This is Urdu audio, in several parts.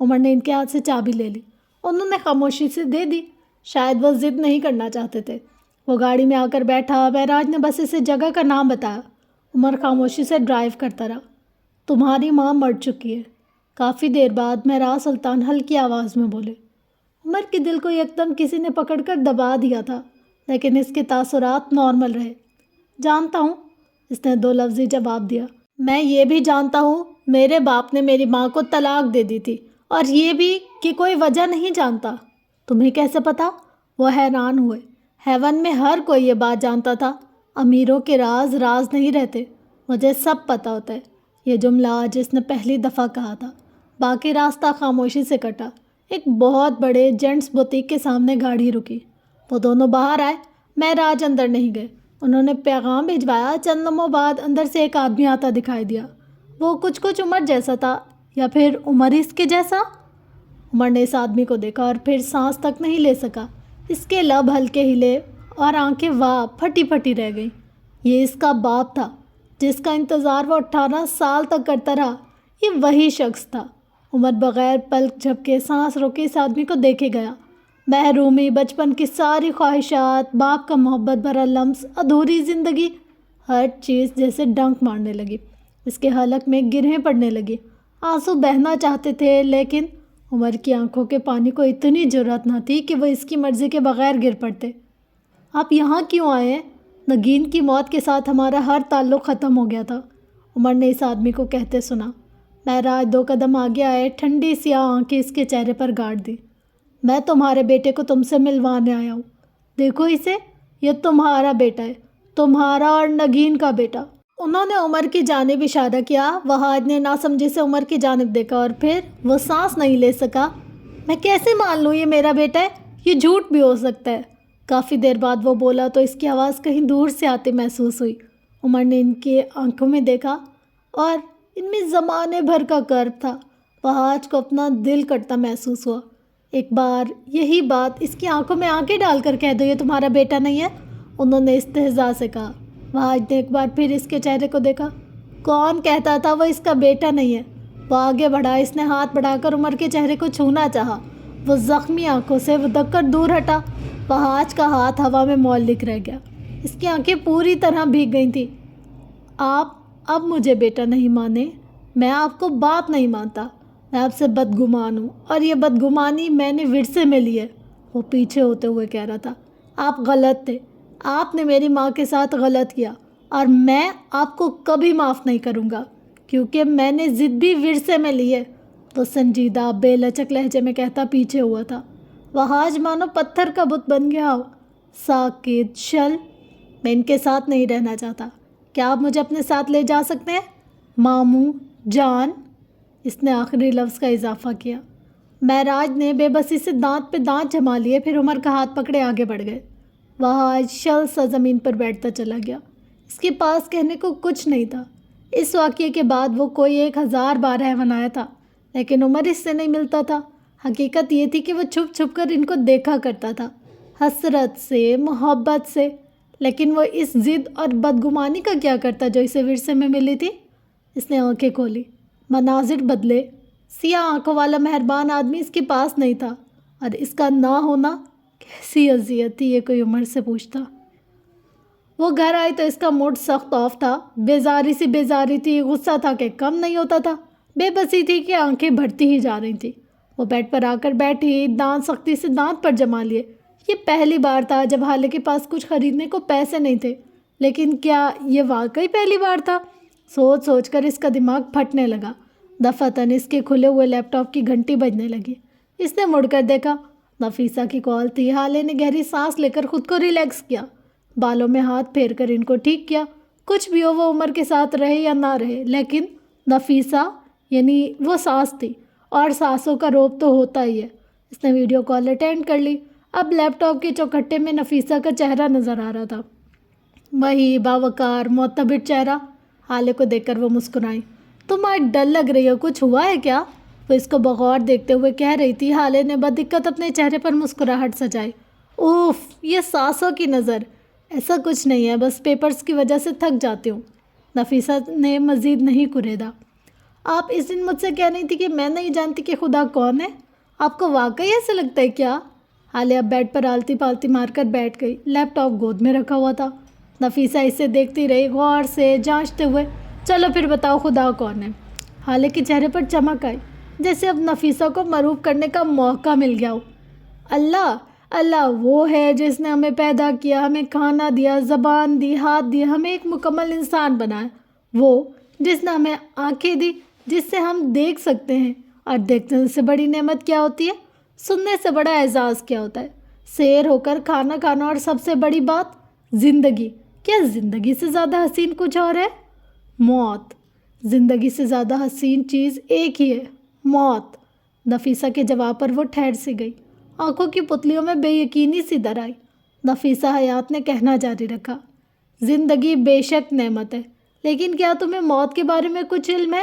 عمر نے ان کے ہاتھ سے چابی لے لی۔ انہوں نے خاموشی سے دے دی، شاید وہ ضد نہیں کرنا چاہتے تھے۔ وہ گاڑی میں آ کر بیٹھا، معراج نے بس اسے جگہ کا نام بتایا۔ عمر خاموشی سے ڈرائیو کرتا رہا۔ تمہاری ماں مر چکی ہے، کافی دیر بعد معراج سلطان ہلکی آواز میں بولے۔ عمر کے دل کو یکدم کسی نے پکڑ کر دبا دیا تھا، لیکن اس کے تاثرات نارمل رہے۔ جانتا ہوں، اس نے 2 لفظی جواب دیا۔ میں یہ بھی جانتا ہوں میرے باپ نے میری ماں کو طلاق دے دی تھی، اور یہ بھی کہ کوئی وجہ نہیں جانتا۔ تمہیں کیسے پتا؟ وہ حیران ہوئے۔ ہیون میں ہر کوئی یہ بات جانتا تھا، امیروں کے راز راز نہیں رہتے۔ مجھے سب پتہ ہوتا ہے، یہ جملہ جس نے پہلی دفعہ کہا تھا۔ باقی راستہ خاموشی سے کٹا۔ ایک بہت بڑے جینٹس بوتیک کے سامنے گاڑی رکی۔ وہ دونوں باہر آئے۔ معراج اندر نہیں گئے۔ انہوں نے پیغام بھجوایا۔ چند لمحوں بعد اندر سے ایک آدمی آتا دکھائی دیا۔ وہ کچھ عمر جیسا تھا، یا پھر عمر اس کے جیسا۔ عمر نے اس آدمی کو دیکھا اور پھر سانس تک نہیں لے سکا۔ اس کے لب ہلکے ہلے اور آنکھیں واہ پھٹی پھٹی رہ گئیں۔ یہ اس کا باپ تھا، جس کا انتظار وہ 18 سال تک کرتا رہا۔ یہ وہی شخص تھا۔ عمر بغیر پلک جھپکے سانس روکے اس آدمی کو دیکھے گیا۔ محرومی، بچپن کی ساری خواہشات، باپ کا محبت بھرا لمس، ادھوری زندگی، ہر چیز جیسے ڈنک مارنے لگی۔ اس کے حلق میں گرہیں پڑنے لگی۔ آنسو بہنا چاہتے تھے، لیکن عمر کی آنکھوں کے پانی کو اتنی جرأت نہ تھی کہ وہ اس کی مرضی کے بغیر گر پڑتے۔ آپ یہاں کیوں آئے ہیں؟ نگین کی موت کے ساتھ ہمارا ہر تعلق ختم ہو گیا تھا، عمر نے اس آدمی کو کہتے سنا۔ معراج 2 قدم آگے آئے، ٹھنڈی سیاہ آنکھیں اس کے چہرے پر گاڑ دی۔ میں تمہارے بیٹے کو تم سے ملوانے آیا ہوں۔ دیکھو اسے، یہ تمہارا بیٹا ہے، تمہارا اور نگین کا بیٹا۔ انہوں نے عمر کی جانب اشارہ کیا۔ وہاج نے ناسمجھی سے عمر کی جانب دیکھا اور پھر وہ سانس نہیں لے سکا۔ میں کیسے مان لوں یہ میرا بیٹا ہے؟ یہ جھوٹ بھی ہو سکتا ہے۔ کافی دیر بعد وہ بولا تو اس کی آواز کہیں دور سے آتی محسوس ہوئی۔ عمر نے ان کی آنکھوں میں دیکھا اور ان میں زمانے بھر کا کرب تھا۔ وہاج کو اپنا دل کٹتا محسوس ہوا۔ ایک بار یہی بات اس کی آنکھوں میں آنکھیں ڈال کر کہہ دو، یہ تمہارا بیٹا نہیں ہے، انہوں نے استہزاء سے کہا۔ وہاج نے ایک بار پھر اس کے چہرے کو دیکھا۔ کون کہتا تھا وہ اس کا بیٹا نہیں ہے؟ وہ آگے بڑھا۔ اس نے ہاتھ بڑھا کر عمر کے چہرے کو چھونا چاہا۔ وہ زخمی آنکھوں سے وہ دب کر دور ہٹا۔ وہاج کا ہاتھ ہوا میں معلق رہ گیا۔ اس کی آنکھیں پوری طرح بھیگ گئی تھیں۔ آپ اب مجھے بیٹا نہیں مانے، میں آپ کو باپ نہیں مانتا، میں آپ سے بدگمان ہوں، اور یہ بدگمانی میں نے ورثے میں لی ہے، وہ پیچھے ہوتے ہوئے کہہ رہا تھا۔ آپ غلط تھے، آپ نے میری ماں کے ساتھ غلط کیا، اور میں آپ کو کبھی معاف نہیں کروں گا، کیونکہ میں نے ضد بھی ورثے میں لی ہے، وہ سنجیدہ بے لچک لہجے میں کہتا پیچھے ہوا تھا۔ وہاج مانو پتھر کا بت بن گیا ہو۔ ساکت، شل، میں ان کے ساتھ نہیں رہنا چاہتا، کیا آپ مجھے اپنے ساتھ لے جا سکتے ہیں؟ ماموں جان، اس نے آخری لفظ کا اضافہ کیا۔ معراج نے بے بسی سے دانت پہ دانت جما لیے، پھر عمر کا ہاتھ پکڑے آگے بڑھ گئے۔ وہاج شل سا زمین پر بیٹھتا چلا گیا۔ اس کے پاس کہنے کو کچھ نہیں تھا۔ اس واقعے کے بعد وہ کوئی 1000 بار ہیون آیا تھا، لیکن عمر اس سے نہیں ملتا تھا۔ حقیقت یہ تھی کہ وہ چھپ چھپ کر ان کو دیکھا کرتا تھا، حسرت سے، محبت سے، لیکن وہ اس ضد اور بدگمانی کا کیا کرتا جو اسے ورثے میں ملی تھی؟ اس نے آنکھیں کھولی، مناظر بدلے۔ سیاہ آنکھوں والا مہربان آدمی اس کے پاس نہیں تھا، اور اس کا نہ ہونا کیسی اذیت تھی، یہ کوئی عمر سے پوچھتا۔ وہ گھر آئی تو اس کا موڈ سخت آف تھا۔ بیزاری سی بیزاری تھی، غصہ تھا کہ کم نہیں ہوتا تھا، بے بسی تھی کہ آنکھیں بڑھتی ہی جا رہی تھیں۔ وہ بیڈ پر آ کر بیٹھی، دانت سختی سے دانت پر جما لیے۔ یہ پہلی بار تھا جب حالے کے پاس کچھ خریدنے کو پیسے نہیں تھے، لیکن کیا یہ واقعی پہلی بار تھا؟ سوچ سوچ کر اس کا دماغ پھٹنے لگا۔ دفعتاً اس کے کھلے ہوئے لیپ ٹاپ کی گھنٹی بجنے لگی۔ اس نے مڑ کر دیکھا، نفیسہ کی کال تھی۔ حالے نے گہری سانس لے کر خود کو ریلیکس کیا، بالوں میں ہاتھ پھیر کر ان کو ٹھیک کیا۔ کچھ بھی ہو، وہ عمر کے ساتھ رہے یا نہ رہے، لیکن نفیسہ یعنی وہ ساس تھی، اور ساسوں کا روب تو ہوتا ہی ہے۔ اس نے ویڈیو کال اٹینڈ کر لی۔ اب لیپ ٹاپ کے چوکھٹے میں نفیسہ کا چہرہ نظر آ رہا تھا، وہی باوقار معتبر چہرہ۔ حالے کو دیکھ کر وہ مسکرائیں۔ تم آج ڈل لگ رہی ہو، کچھ ہوا ہے کیا؟ وہ اس کو بغور دیکھتے ہوئے کہہ رہی تھی۔ حالے نے بدقت اپنے چہرے پر مسکراہٹ سجائی۔ اوف، یہ ساسوں کی نظر! ایسا کچھ نہیں ہے، بس پیپرز کی وجہ سے تھک جاتی ہوں۔ نفیسہ نے مزید نہیں کریدا۔ آپ اس دن مجھ سے کہہ رہی تھی کہ میں نہیں جانتی کہ خدا کون ہے. آپ کو واقعی ایسا لگتا ہے کیا؟ حالیہ بیڈ پر آلتی پالتی مار کر بیٹھ گئی. لیپ ٹاپ گود میں رکھا ہوا تھا. نفیسہ اسے دیکھتی رہی غور سے جانچتے ہوئے. چلو پھر بتاؤ خدا کون ہے؟ حالیہ کے چہرے پر چمک آئی جیسے اب نفیسہ کو معروف کرنے کا موقع مل گیا ہو. اللہ اللہ وہ ہے جس نے ہمیں پیدا کیا، ہمیں کھانا دیا، زبان دی، ہاتھ دی، ہمیں ایک مکمل انسان بنایا. وہ جس نے ہمیں آنکھیں دی جس سے ہم دیکھ سکتے ہیں. اور دیکھنے سے بڑی نعمت کیا ہوتی ہے؟ سننے سے بڑا اعزاز کیا ہوتا ہے؟ سیر ہو کر کھانا کھانا. اور سب سے بڑی بات زندگی. کیا زندگی سے زیادہ حسین کچھ اور ہے؟ موت. زندگی سے زیادہ حسین چیز ایک ہی ہے، موت. نفیسہ کے جواب پر وہ ٹھہر سی گئی. آنکھوں کی پتلیوں میں بے یقینی سی در آئی. نفیسہ حیات نے کہنا جاری رکھا. زندگی بے شک نعمت ہے، لیکن کیا تمہیں موت کے بارے میں کچھ علم ہے؟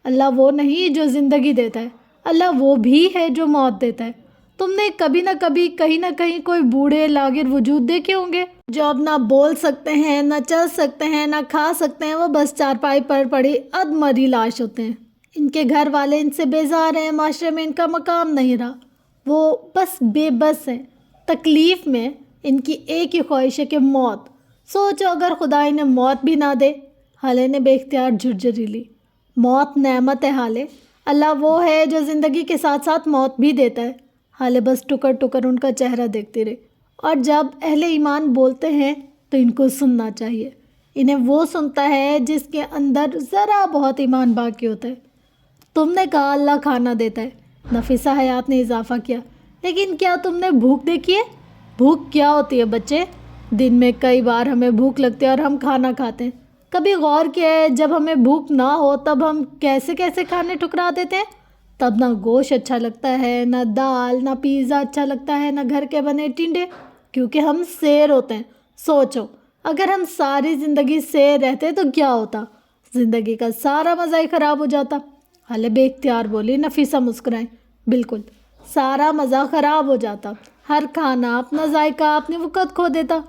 اللہ وہ نہیں جو زندگی دیتا ہے، اللہ وہ بھی ہے جو موت دیتا ہے. تم نے کبھی نہ کبھی کہیں نہ کہیں کوئی بوڑھے لاغر وجود دیکھے ہوں گے جو اب نہ بول سکتے ہیں، نہ چل سکتے ہیں، نہ کھا سکتے ہیں. وہ بس چارپائی پر پڑی ادمری لاش ہوتے ہیں. ان کے گھر والے ان سے بیزار ہیں، معاشرے میں ان کا مقام نہیں رہا. وہ بس بے بس ہیں. تکلیف میں ان کی ایک ہی خواہش ہے کہ موت. سوچو اگر خدا انہیں موت بھی نہ دے. حالے نے بے اختیار جھرجھری لی. موت نعمت ہے حالے. اللہ وہ ہے جو زندگی کے ساتھ ساتھ موت بھی دیتا ہے. حالے بس ٹکر ٹکر ان کا چہرہ دیکھتی رہی. اور جب اہل ایمان بولتے ہیں تو ان کو سننا چاہیے. انہیں وہ سنتا ہے جس کے اندر ذرا بہت ایمان باقی ہوتا ہے. تم نے کہا اللہ کھانا دیتا ہے. نفیسہ حیات نے اضافہ کیا. لیکن کیا تم نے بھوک دیکھی ہے؟ بھوک کیا ہوتی ہے بچے؟ دن میں کئی بار ہمیں بھوک لگتی ہے اور ہم کھانا کھاتے ہیں. کبھی غور کیا ہے جب ہمیں بھوک نہ ہو تب ہم کیسے کیسے کھانے ٹکرا دیتے ہیں؟ تب نہ گوشت اچھا لگتا ہے، نہ دال، نہ پیزا اچھا لگتا ہے، نہ گھر کے بنے ٹنڈے، کیونکہ ہم سیر ہوتے ہیں. سوچو اگر ہم ساری زندگی سیر رہتے تو کیا ہوتا؟ زندگی کا سارا مزہ ہی خراب ہو جاتا. حالے بے اختیار بولی. نفیسہ مسکرائیں. بالکل سارا مزہ خراب ہو جاتا. ہر کھانا اپنا ذائقہ اپنی وقت کھو دیتا.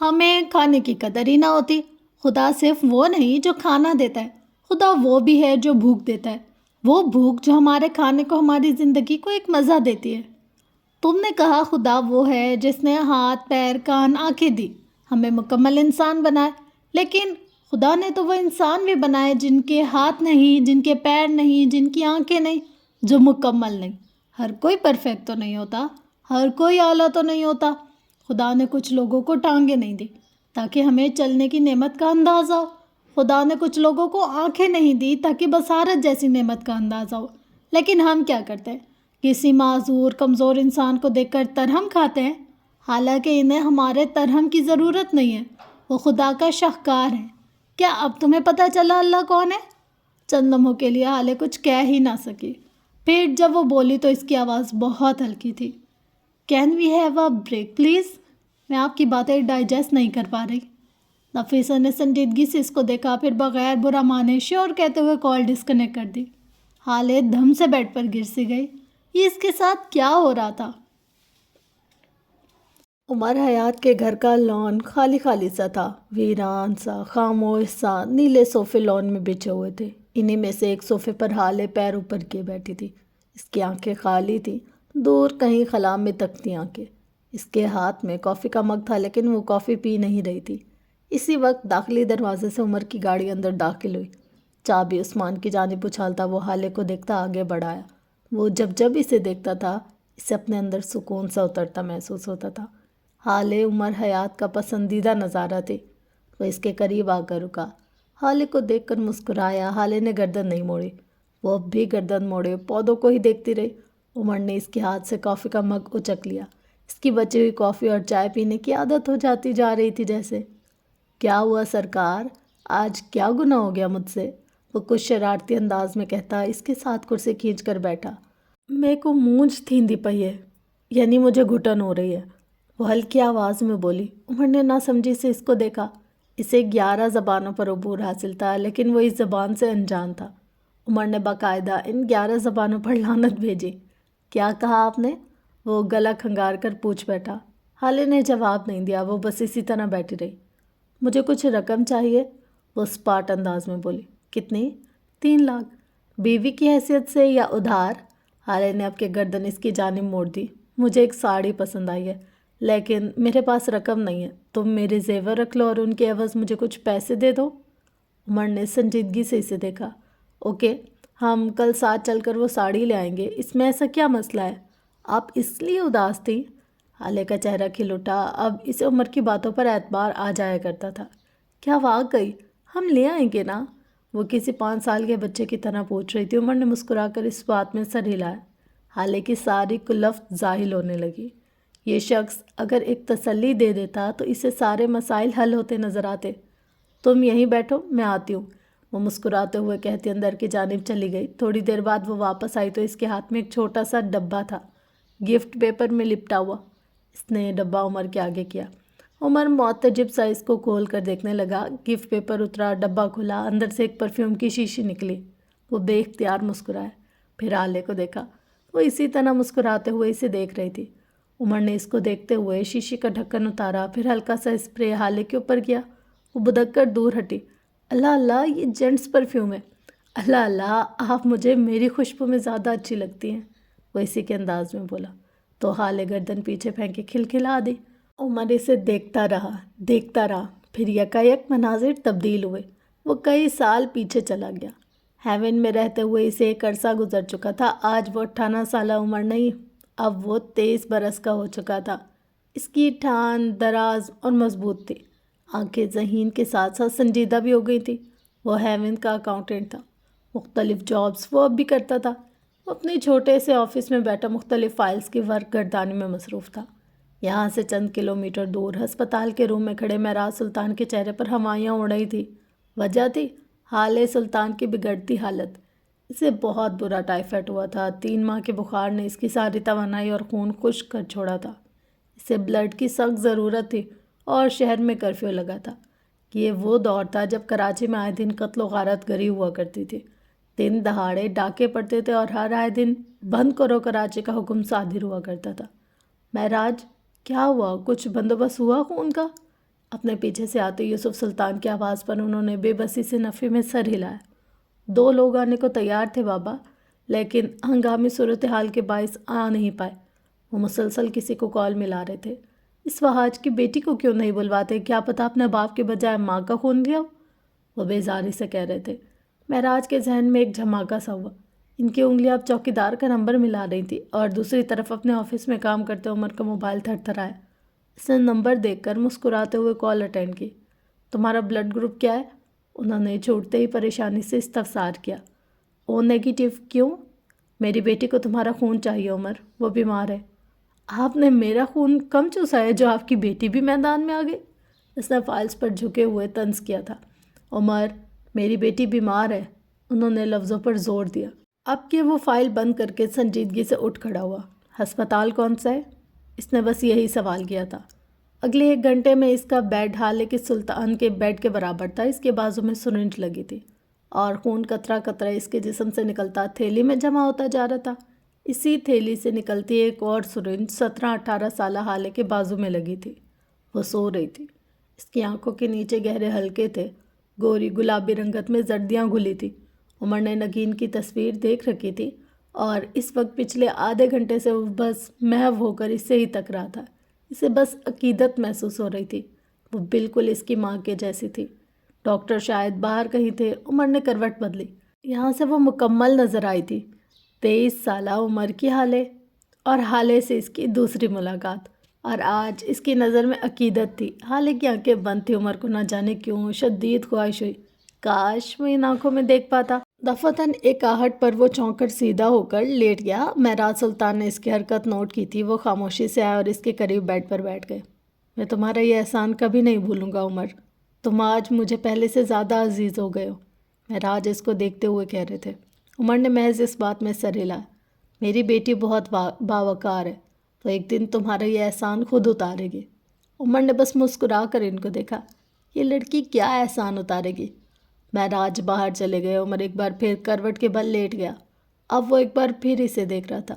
ہمیں کھانے کی قدر ہی نہ ہوتی. خدا صرف وہ نہیں جو کھانا دیتا ہے، خدا وہ بھی ہے جو بھوک دیتا ہے. وہ بھوک جو ہمارے کھانے کو، ہماری زندگی کو ایک مزہ دیتی ہے. تم نے کہا خدا وہ ہے جس نے ہاتھ، پیر، کان، آنکھیں دی، ہمیں مکمل انسان بنائے. لیکن خدا نے تو وہ انسان بھی بنائے جن کے ہاتھ نہیں، جن کے پیر نہیں، جن کی آنکھیں نہیں، جو مکمل نہیں. ہر کوئی پرفیکٹ تو نہیں ہوتا، ہر کوئی اعلیٰ تو نہیں ہوتا. خدا نے کچھ لوگوں کو ٹانگیں نہیں دی تاکہ ہمیں چلنے کی نعمت کا اندازہ ہو. خدا نے کچھ لوگوں کو آنکھیں نہیں دی تاکہ بصارت جیسی نعمت کا اندازہ ہو. لیکن ہم کیا کرتے ہیں؟ کسی معذور کمزور انسان کو دیکھ کر ترہم کھاتے ہیں، حالانکہ انہیں ہمارے ترہم کی ضرورت نہیں ہے. وہ خدا کا شاہکار ہے. کیا اب تمہیں پتہ چلا اللہ کون ہے؟ چند لمحوں کے لیے حالے کچھ کہہ ہی نہ سکی. پھر جب وہ بولی تو اس کی آواز بہت ہلکی تھی. Can we have a break please? میں آپ کی باتیں ڈائجسٹ نہیں کر پا رہی. نفیسہ نے سنجیدگی سے اس کو دیکھا، پھر بغیر برا مانے شور کہتے ہوئے کال ڈسکنیکٹ کر دی. حالے دھم سے بیڈ پر گر سی گئی. یہ اس کے ساتھ کیا ہو رہا تھا؟ عمر حیات کے گھر کا لان خالی خالی سا تھا، ویران سا، خاموش سا. نیلے صوفے لان میں بچھے ہوئے تھے. انہی میں سے ایک صوفے پر حالے پیر اوپر کیے بیٹھی تھی. اس کی آنکھیں خالی تھیں، دور کہیں خلا میں تکتی آنکھیں. اس کے ہاتھ میں کافی کا مگ تھا لیکن وہ کافی پی نہیں رہی تھی. اسی وقت داخلی دروازے سے عمر کی گاڑی اندر داخل ہوئی. چابی عثمان کی جانب اچھالتا وہ حالے کو دیکھتا آگے بڑھایا. وہ جب اسے دیکھتا تھا اسے اپنے اندر سکون سا اترتا محسوس ہوتا تھا. حالے عمر حیات کا پسندیدہ نظارہ تھی. وہ اس کے قریب آ کر رکا. حالے کو دیکھ کر مسکرایا. حالے نے گردن نہیں موڑی. وہ اب بھی گردن موڑے پودوں کو ہی دیکھتی رہی. عمر نے اس کے ہاتھ سے کافی کا مگ اچک لیا. اس کی بچی ہوئی کافی اور چائے پینے کی عادت ہو جاتی جا رہی تھی جیسے. کیا ہوا سرکار؟ آج کیا گناہ ہو گیا مجھ سے؟ وہ کچھ شرارتی انداز میں کہتا اس کے ساتھ کرسی کھینچ کر بیٹھا. میرے کو مونجھ تھیندی پئی ہے، یعنی مجھے گھٹن ہو رہی ہے، وہ ہلکی آواز میں بولی. عمر نے نہ سمجھی سے اس کو دیکھا. اسے 11 زبانوں پر عبور حاصل تھا لیکن وہ اس زبان سے انجان تھا. عمر نے باقاعدہ ان 11 زبانوں پر لعنت بھیجی. کیا کہا آپ نے؟ وہ گلا کھنگار کر پوچھ بیٹھا. حالے نے جواب نہیں دیا. وہ بس اسی طرح بیٹھی رہی. مجھے کچھ رقم چاہیے، وہ اسپاٹ انداز میں بولی. کتنی؟ 3 لاکھ. بیوی کی حیثیت سے یا ادھار؟ حالے نے اب کے گردن اس کی جانب موڑ دی۔ مجھے ایک ساڑی پسند آئی ہے لیکن میرے پاس رقم نہیں ہے، تم میرے زیور رکھ لو اور ان کے عوض مجھے کچھ پیسے دے دو۔ عمر نے سنجیدگی سے اسے دیکھا۔ اوکے، ہم کل ساتھ چل کر وہ ساڑی لے آئیں گے، اس میں ایسا کیا مسئلہ ہے؟ آپ اس لیے اداس تھیں؟ حالے کا چہرہ کھل اٹھا، اب اسے عمر کی باتوں پر اعتبار آ جایا کرتا تھا۔ کیا واقعی؟ ہم لے آئیں گے نا؟ وہ کسی 5 سال کے بچے کی طرح پوچھ رہی تھی۔ عمر نے مسکرا کر اس بات میں سر ہلایا۔ حالے کی ساری کلفت ظاہر ہونے لگی۔ یہ شخص اگر ایک تسلی دے دیتا تو اسے سارے مسائل حل ہوتے نظر آتے۔ تم یہیں بیٹھو، میں آتی ہوں، وہ مسکراتے ہوئے کہتی اندر کی جانب چلی گئی۔ تھوڑی دیر بعد وہ واپس آئی تو اس کے ہاتھ میں ایک چھوٹا سا ڈبہ تھا، گفٹ پیپر میں لپٹا ہوا۔ اس نے ڈبہ عمر کے آگے کیا۔ عمر معتجب سا اس کو کھول کر دیکھنے لگا۔ گفٹ پیپر اترا، ڈبہ کھلا، اندر سے ایک پرفیوم کی شیشی نکلی۔ وہ بے اختیار مسکرایا، پھر حالے کو دیکھا۔ وہ اسی طرح مسکراتے ہوئے اسے دیکھ رہی تھی۔ عمر نے اس کو دیکھتے ہوئے شیشی کا ڈھکن اتارا، پھر ہلکا سا اسپرے حالے کے اوپر کیا۔ وہ بدک کر دور ہٹی۔ اللہ اللہ، یہ جینٹس پرفیوم ہے۔ اللہ اللہ، آپ مجھے میری خوشبو میں زیادہ اچھی لگتی ہیں، وہ اسی کے انداز میں بولا تو حالے گردن پیچھے پھینکے کھلکھلا دی۔ عمر اسے دیکھتا رہا، پھر یکایک مناظر تبدیل ہوئے۔ وہ کئی سال پیچھے چلا گیا۔ ہیون میں رہتے ہوئے اسے ایک عرصہ گزر چکا تھا۔ آج وہ 18 سالہ عمر نہیں، اب وہ 23 برس کا ہو چکا تھا۔ اس کی ٹھان دراز اور مضبوط تھی، آنکھیں ذہین کے ساتھ ساتھ سنجیدہ بھی ہو گئی تھی۔ وہ ہیون کا اکاؤنٹنٹ تھا، مختلف جابز وہ اب بھی کرتا تھا۔ وہ اپنے چھوٹے سے آفس میں بیٹھا مختلف فائلز کی ورک گردانی میں مصروف تھا۔ یہاں سے چند کلومیٹر دور ہسپتال کے روم میں کھڑے معراج سلطان کے چہرے پر ہمایاں اڑ رہی تھی۔ وجہ تھی حالے سلطان کی بگڑتی حالت۔ اسے بہت برا ٹائیفائڈ ہوا تھا۔ 3 ماہ کے بخار نے اس کی ساری توانائی اور خون خشک کر چھوڑا تھا۔ اسے بلڈ کی سخت ضرورت تھی اور شہر میں کرفیو لگا تھا۔ یہ وہ دور تھا جب کراچی میں آئے دن قتل و غارت گری ہوا کرتی تھی۔ دن دہاڑے ڈاکے پڑتے تھے اور ہر آئے دن بند کرو کراچی کا حکم صادر ہوا کرتا تھا۔ معراج، کیا ہوا؟ کچھ بندوبست ہوا خون کا؟ اپنے پیچھے سے آتے یوسف سلطان کی آواز پر انہوں نے بے بسی سے نفی میں سر ہلایا۔ 2 لوگ آنے کو تیار تھے بابا، لیکن ہنگامی صورتحال کے باعث آ نہیں پائے۔ وہ مسلسل کسی کو کال ملا رہے تھے۔ اس وحاج کی بیٹی کو کیوں نہیں بلواتے؟ کیا پتہ اپنے باپ کے بجائے ماں کا خون لیا ہو، وہ بیزاری سے کہہ رہے تھے۔ معراج کے ذہن میں ایک جھماکا سا ہوا۔ ان کی انگلیاں اب چوکیدار کا نمبر ملا رہی تھی اور دوسری طرف اپنے آفس میں کام کرتے عمر کا موبائل تھر تھرایا۔ اس نے نمبر دیکھ کر مسکراتے ہوئے کال اٹینڈ کی۔ تمہارا بلڈ گروپ کیا ہے؟ انہوں نے چھوٹتے ہی پریشانی سے استفسار کیا۔ او نیگیٹو۔ کیوں؟ میری بیٹی کو تمہارا خون چاہیے عمر، وہ بیمار ہے۔ آپ نے میرا خون کم چوسا ہے جو آپ کی بیٹی بھی میدان میں آ گئی؟ اس نے فائلز پر جھکے ہوئے طنز کیا تھا۔ عمر، میری بیٹی بیمار ہے، انہوں نے لفظوں پر زور دیا۔ اب کہ وہ فائل بند کر کے سنجیدگی سے اٹھ کھڑا ہوا۔ ہسپتال کون سا ہے؟ اس نے بس یہی سوال کیا تھا۔ اگلے 1 گھنٹے میں اس کا بیڈ حالے کے سلطان کے بیڈ کے برابر تھا۔ اس کے بازو میں سرنج لگی تھی اور خون قطرہ قطرہ اس کے جسم سے نکلتا تھیلی میں جمع ہوتا جا رہا تھا۔ اسی تھیلی سے نکلتی ایک اور سرنج 17-18 سالہ حالے کے بازو میں لگی تھی۔ وہ سو رہی تھی۔ اس کی آنکھوں کے نیچے گہرے حلقے تھے، گوری گلابی رنگت میں زردیاں گھلی تھی۔ عمر نے نگین کی تصویر دیکھ رکھی تھی اور اس وقت پچھلے آدھے گھنٹے سے وہ بس محو ہو کر اس سے ہی تک رہا تھا۔ اسے بس عقیدت محسوس ہو رہی تھی۔ وہ بالکل اس کی ماں کے جیسی تھی۔ ڈاکٹر شاید باہر کہیں تھے۔ عمر نے کروٹ بدلی۔ یہاں سے وہ مکمل نظر آئی تھی۔ 23 سالہ عمر کی حالے اور حالے سے اس کی دوسری ملاقات، اور آج اس کی نظر میں عقیدت تھی۔ حالے کی آنکھیں بند تھی۔ عمر کو نہ جانے کیوں شدید خواہش ہوئی کاش وہ ان آنکھوں میں دیکھ پاتا۔ دفعتاً ایک آہٹ پر وہ چونک کر سیدھا ہو کر لیٹ گیا۔ معراج سلطان نے اس کی حرکت نوٹ کی تھی۔ وہ خاموشی سے آئے اور اس کے قریب بیڈ پر بیٹھ گئے۔ میں تمہارا یہ احسان کبھی نہیں بھولوں گا عمر، تم آج مجھے پہلے سے زیادہ عزیز ہو گئے ہو، معراج اس کو دیکھتے ہوئے کہہ رہے تھے۔ عمر نے محض اس بات میں سر ہلایا۔ میری بیٹی بہت باوقار ہے، تو ایک دن تمہارا یہ احسان خود اتارے گی۔ عمر نے بس مسکرا کر ان کو دیکھا۔ یہ لڑکی کیا احسان اتارے گی؟ معراج باہر چلے گئے۔ عمر ایک بار پھر کروٹ کے بل لیٹ گیا۔ اب وہ ایک بار پھر اسے دیکھ رہا تھا،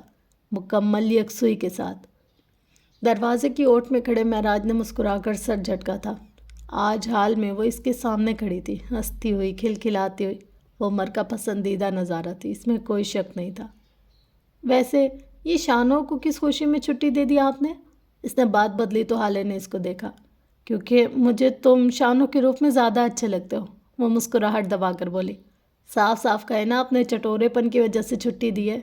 مکمل یکسوئی کے ساتھ۔ دروازے کی اوٹ میں کھڑے معراج نے مسکرا کر سر جھٹکا تھا۔ آج حال میں وہ اس کے سامنے کھڑی تھی، ہنستی ہوئی، کھلکھلاتی ہوئی، وہ عمر کا پسندیدہ نظارہ تھی، اس میں کوئی شک نہیں تھا۔ ویسے یہ شانوں کو کس خوشی میں چھٹی دے دی آپ نے؟ اس نے بات بدلی تو حالے نے اس کو دیکھا۔ کیونکہ مجھے تم شانوں کے روپ میں زیادہ اچھے لگتے ہو، وہ مسکراہٹ دبا کر بولی۔ صاف صاف کہے نا اپنے چٹورے پن کی وجہ سے چھٹی دی ہے۔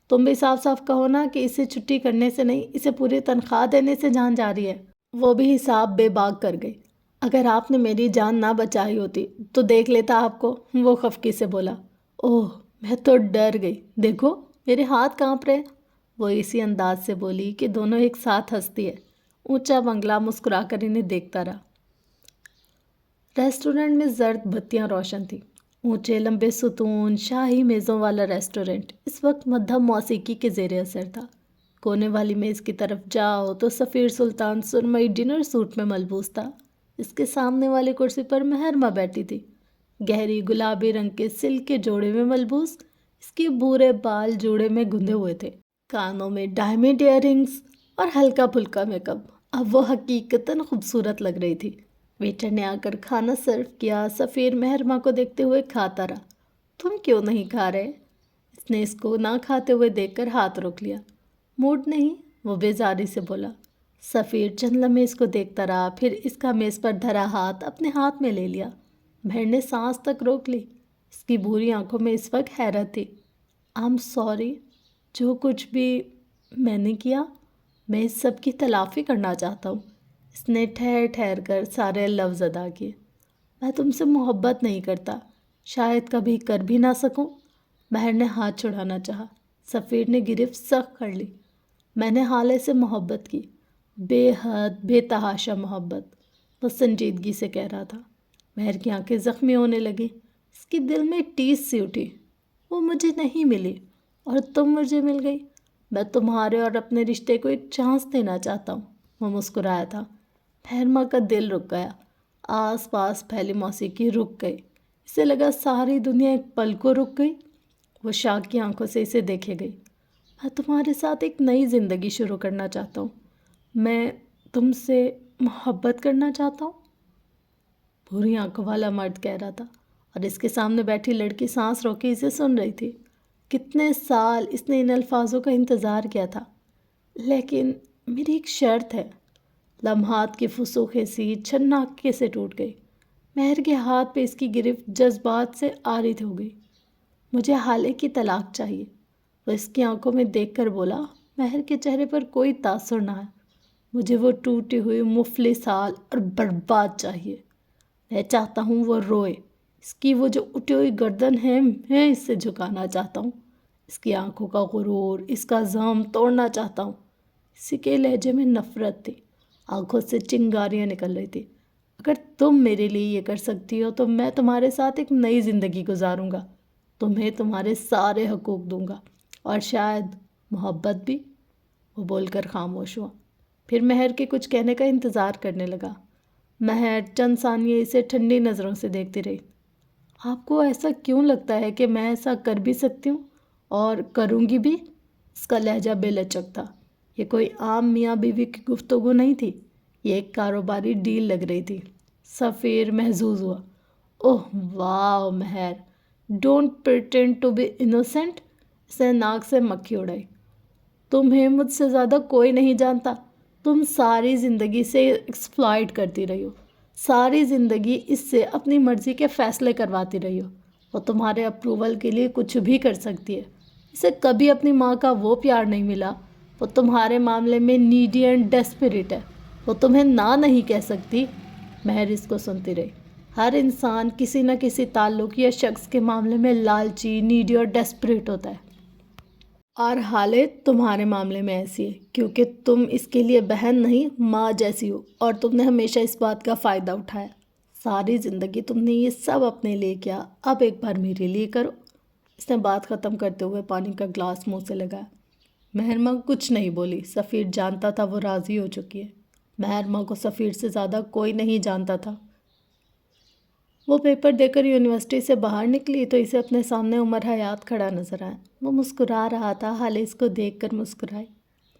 تم بھی صاف صاف کہو نا کہ اسے چھٹی کرنے سے نہیں، اسے پوری تنخواہ دینے سے جان جا رہی ہے۔ وہ بھی حساب بے باک کر گئی۔ اگر آپ نے میری جان نہ بچائی ہوتی تو دیکھ لیتا آپ کو، وہ خفگی سے بولا۔ اوہ، میں تو ڈر گئی، دیکھو میرے ہاتھ کانپ رہے۔ وہ اسی انداز سے بولی کہ دونوں ایک ساتھ ہنستی ہے۔ اونچا بنگلہ مسکرا کر انہیں دیکھتا رہا۔ ریسٹورنٹ میں زرد بتیاں روشن تھیں۔ اونچے لمبے ستون، شاہی میزوں والا ریسٹورنٹ اس وقت مدھم موسیقی کے زیر اثر تھا۔ کونے والی میز کی طرف جاؤ تو سفیر سلطان سرمئی ڈنر سوٹ میں ملبوس تھا۔ اس کے سامنے والی کرسی پر مہرما بیٹھی تھی، گہری گلابی رنگ کے سلک کے جوڑے میں ملبوس۔ اس کے بھورے بال جوڑے میں گندھے ہوئے تھے، کانوں میں ڈائمنڈ ایئر رنگز اور ہلکا پھلکا میک اپ۔ اب وہ حقیقتاً خوبصورت لگ رہی تھی۔ ویٹر نے آ کر کھانا سرو کیا۔ سفیر مہرما کو دیکھتے ہوئے کھاتا رہا۔ تم کیوں نہیں کھا رہے؟ اس نے اس کو نہ کھاتے ہوئے دیکھ کر ہاتھ روک لیا۔ موڈ نہیں، وہ بیزاری سے بولا۔ سفیر چند لمحے اس کو دیکھتا رہا، پھر اس کا میز پر دھرا ہاتھ اپنے ہاتھ میں لے لیا۔ بہن نے سانس تک روک لی۔ اس کی بھوری آنکھوں میں اس وقت حیرت تھی۔ آئی ایم سوری، جو کچھ بھی میں نے کیا، میں اس سب کی تلافی کرنا چاہتا ہوں۔ اس نے ٹھہر ٹھہر کر سارے لفظ ادا کیے۔ میں تم سے محبت نہیں کرتا، شاید کبھی کر بھی نہ سکوں۔ بہن نے ہاتھ چھڑانا چاہا۔ سفیر نے گرفت سخت کر لی۔ میں نے حالے سے محبت کی، بے حد بے تحاشا محبت، وہ سنجیدگی سے کہہ رہا تھا۔ مہر کی آنکھیں زخمی ہونے لگیں۔ اس کی دل میں ٹیس سی اٹھی۔ وہ مجھے نہیں ملی اور تم مجھے مل گئی۔ میں تمہارے اور اپنے رشتے کو ایک چانس دینا چاہتا ہوں، وہ مسکرایا تھا۔ مہرما کا دل رک گیا۔ آس پاس پھیلی موسیقی رک گئی۔ اسے لگا ساری دنیا ایک پل کو رک گئی۔ وہ شاک کی آنکھوں سے اسے دیکھے گئی۔ میں تمہارے ساتھ ایک نئی زندگی شروع کرنا چاہتا ہوں۔ میں تم سے محبت کرنا چاہتا ہوں، بھوری آنکھوں والا مرد کہہ رہا تھا، اور اس کے سامنے بیٹھی لڑکی سانس روکے اسے سن رہی تھی۔ کتنے سال اس نے ان الفاظوں کا انتظار کیا تھا۔ لیکن میری ایک شرط ہے۔ لمحات کی فسوخیں سی چھناکے سے ٹوٹ گئی۔ مہر کے ہاتھ پہ اس کی گرفت جذبات سے عارض ہو گئی۔ مجھے حالے کی طلاق چاہیے، وہ اس کی آنکھوں میں دیکھ کر بولا۔ مہر کے چہرے پر کوئی تاثر نہ ہے۔ مجھے وہ ٹوٹی ہوئی مفلس حال اور برباد چاہیے۔ میں چاہتا ہوں وہ روئے۔ اس کی وہ جو اٹھی ہوئی گردن ہے، میں اس سے جھکانا چاہتا ہوں۔ اس کی آنکھوں کا غرور، اس کا زخم توڑنا چاہتا ہوں۔ اسی کے لہجے میں نفرت تھی، آنکھوں سے چنگاریاں نکل رہی تھی۔ اگر تم میرے لیے یہ کر سکتی ہو تو میں تمہارے ساتھ ایک نئی زندگی گزاروں گا، تمہیں تمہارے سارے حقوق دوں گا، اور شاید محبت بھی۔ وہ بول کر خاموش ہوا، پھر مہر کے کچھ کہنے کا انتظار کرنے لگا۔ مہر چند ثانیے اسے ٹھنڈی نظروں سے دیکھتی رہی۔ آپ کو ایسا کیوں لگتا ہے کہ میں ایسا کر بھی سکتی ہوں اور کروں گی بھی؟ اس کا لہجہ بے لچک تھا۔ یہ کوئی عام میاں بیوی کی گفتگو نہیں تھی، یہ ایک کاروباری ڈیل لگ رہی تھی۔ سفیر محظوظ ہوا۔ Oh wow Mehr, don't pretend to be innocent. اس نے ناک سے مکھی اڑائی۔ تمہیں مجھ سے زیادہ کوئی نہیں جانتا۔ تم ساری زندگی سے ایکسپلائٹ کرتی رہی ہو، ساری زندگی اس سے اپنی مرضی کے فیصلے کرواتی رہی ہو۔ وہ تمہارے اپروول کے لیے کچھ بھی کر سکتی ہے۔ اسے کبھی اپنی ماں کا وہ پیار نہیں ملا۔ وہ تمہارے معاملے میں نیڈی اینڈ ڈیسپریٹ ہے۔ وہ تمہیں نہ نہیں کہہ سکتی۔ مہر اس کو سنتی رہی۔ ہر انسان کسی نہ کسی تعلق یا شخص کے معاملے میں لالچی، نیڈی اور ڈیسپریٹ ہوتا ہے، اور حالت تمہارے معاملے میں ایسی ہے کیونکہ تم اس کے لیے بہن نہیں، ماں جیسی ہو، اور تم نے ہمیشہ اس بات کا فائدہ اٹھایا۔ ساری زندگی تم نے یہ سب اپنے لیے کیا، اب ایک بار میرے لیے کرو۔ اس نے بات ختم کرتے ہوئے پانی کا گلاس منہ سے لگایا۔ مہرما کچھ نہیں بولی۔ سفیر جانتا تھا وہ راضی ہو چکی ہے۔ مہرما کو سفیر سے زیادہ کوئی نہیں جانتا تھا۔ وہ پیپر دے کر یونیورسٹی سے باہر نکلی تو اسے اپنے سامنے عمر حیات کھڑا نظر آیا۔ وہ مسکرا رہا تھا، حالے اس کو دیکھ کر مسکرائی۔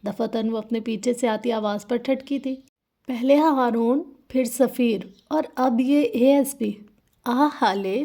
دفعتاً وہ اپنے پیچھے سے آتی آواز پر ٹھٹکی تھی۔ پہلے ہارون، پھر سفیر، اور اب یہ ASP۔ حالے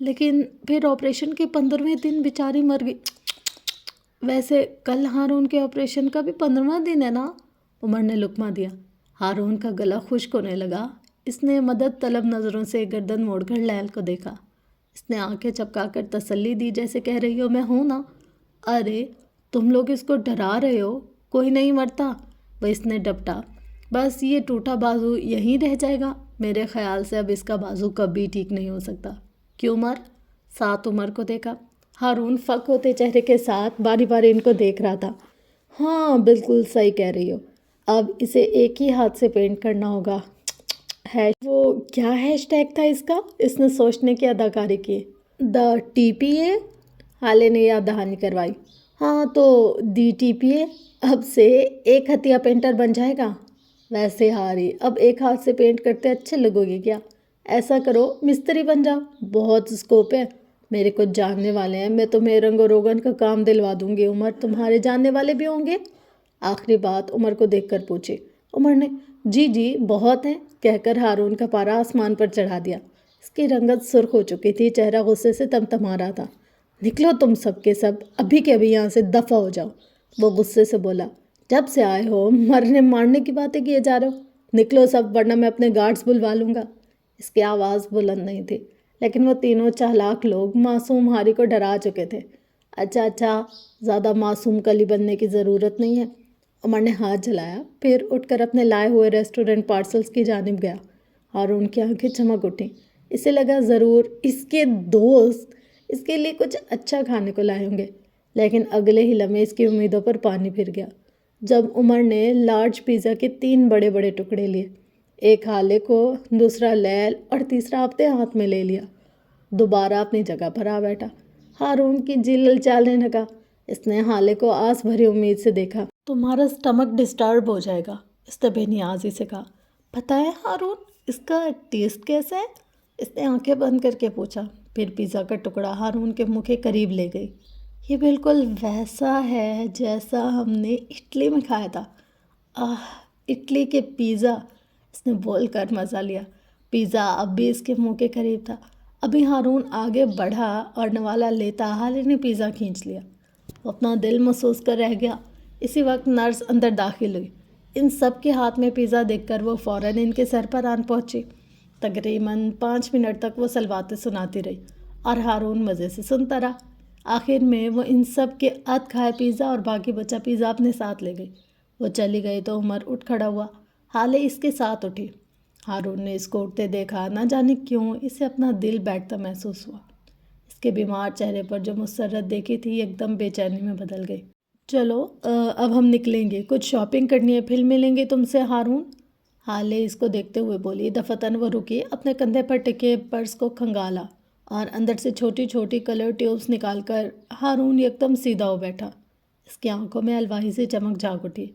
لیکن پھر آپریشن کے 15ویں دن بیچاری مر گئی۔ ویسے کل ہارون کے آپریشن کا بھی 15واں دن ہے نا؟ عمر نے لقمہ دیا۔ ہارون کا گلا خشک ہونے لگا۔ اس نے مدد طلب نظروں سے گردن موڑ کر لیل کو دیکھا۔ اس نے آنکھیں چپکا کر تسلی دی جیسے کہہ رہی ہو میں ہوں نا۔ ارے تم لوگ اس کو ڈرا رہے ہو، کوئی نہیں مرتا۔ وہ اس نے ڈپٹا۔ بس یہ ٹوٹا بازو یہیں رہ جائے گا۔ میرے خیال سے اب اس کا بازو کبھی ٹھیک نہیں ہو سکتا۔ کیوں عمر؟ ساتھ عمر کو دیکھا۔ ہارون فک ہوتے چہرے کے ساتھ باری باری ان کو دیکھ رہا تھا۔ ہاں بالکل صحیح کہہ رہی ہو، اب اسے ایک ہی ہاتھ سے پینٹ کرنا ہوگا۔ وہ کیا ہیش ٹیگ تھا اس کا؟ اس نے سوچنے کی اداکاری کی۔ دا ٹی پی اے؟ حالے نے یاد دہانی کروائی۔ ہاں تو دی ٹی پی اے اب سے ایک ہتھیا پینٹر بن جائے گا۔ ویسے ہاری اب ایک ہاتھ سے پینٹ کرتے اچھے لگو گے کیا؟ ایسا کرو مستری بن جاؤ، بہت اسکوپ ہے۔ میرے کچھ جاننے والے ہیں، میں تمہیں رنگ و روغن کا کام دلوا دوں گی۔ عمر تمہارے جاننے والے بھی ہوں گے؟ آخری بات عمر کو دیکھ کر پوچھی۔ عمر نے جی جی بہت ہیں کہہ کر ہارون کا پارا آسمان پر چڑھا دیا۔ اس کی رنگت سرخ ہو چکی تھی، چہرہ غصے سے تمتما رہا تھا۔ نکلو تم سب کے سب، ابھی کے ابھی یہاں سے دفع ہو جاؤ۔ وہ غصے سے بولا۔ جب سے آئے ہو مرنے مارنے کی باتیں کیے جا رہے ہو، نکلو سب ورنہ میں اپنے گارڈز بلوا لوں گا۔ اس کی آواز بلند نہیں تھی، لیکن وہ تینوں چالاک لوگ معصوم ہاری کو ڈرا چکے تھے۔ اچھا زیادہ معصوم کلی بننے کی ضرورت نہیں ہے۔ عمر نے ہاتھ جلایا، پھر اٹھ کر اپنے لائے ہوئے ریسٹورنٹ پارسلز کی جانب گیا۔ ہارون کی آنکھیں چمک اٹھیں۔ اسے لگا ضرور اس کے دوست اس کے لیے کچھ اچھا کھانے کو لائے ہوں گے، لیکن اگلے ہی لمحے اس کی امیدوں پر پانی پھر گیا جب عمر نے لارج پیزا کے 3 بڑے بڑے ٹکڑے لیے، ایک حالے کو، دوسرا لیل اور تیسرا اپنے ہاتھ میں لے لیا۔ دوبارہ اپنی جگہ پر آ بیٹھا۔ ہارون کی جی للچانے لگا۔ اس نے حالے کو آس بھری امید سے دیکھا۔ تمہارا سٹمک ڈسٹرب ہو جائے گا، اس نے بے نیازی سے کہا۔ پتہ ہے ہارون اس کا ٹیسٹ کیسا ہے؟ اس نے آنکھیں بند کر کے پوچھا، پھر پیزا کا ٹکڑا ہارون کے منہ کے قریب لے گئی۔ یہ بالکل ویسا ہے جیسا ہم نے اٹلی میں کھایا تھا۔ اٹلی کے پیزا، اس نے بول کر مزہ لیا۔ پیزا اب بھی اس کے منہ کے قریب تھا۔ ابھی ہارون آگے بڑھا اور نوالا لیتا حالے نے پیزا کھینچ لیا۔ وہ اپنا دل محسوس کر رہ گیا۔ اسی وقت نرس اندر داخل ہوئی۔ ان سب کے ہاتھ میں پیزا دیکھ کر وہ فوراً ان کے سر پر آن پہنچی۔ تقریباً 5 منٹ تک وہ سلواتیں سناتی رہی اور ہارون مزے سے سنتا رہا۔ آخر میں وہ ان سب کے آدھ کھائے پیزا اور باقی بچا پیزا اپنے ساتھ لے گئی۔ وہ چلی گئی تو عمر اٹھ کھڑا ہوا۔ حالے اس کے ساتھ اٹھی۔ ہارون نے اس کو اٹھتے دیکھا، نہ جانے کیوں اسے اپنا دل بیٹھتا محسوس ہوا۔ اس کے بیمار چہرے پر جو مسرت دیکھی تھی ایک دم بے چینی میں بدل گئی۔ چلو اب ہم نکلیں گے، کچھ شاپنگ کرنی ہے، پھر ملیں گے تم سے ہارون۔ حالے اس کو دیکھتے ہوئے بولی۔ دفعتاً وہ رکی، اپنے کندھے پر ٹکے پرس کو کھنگالا اور اندر سے چھوٹی چھوٹی کلر ٹیوبس نکال کر ہارون یکدم سیدھا ہو بیٹھا۔ اس کی آنکھوں میں الواحی سے چمک جاگ اٹھی۔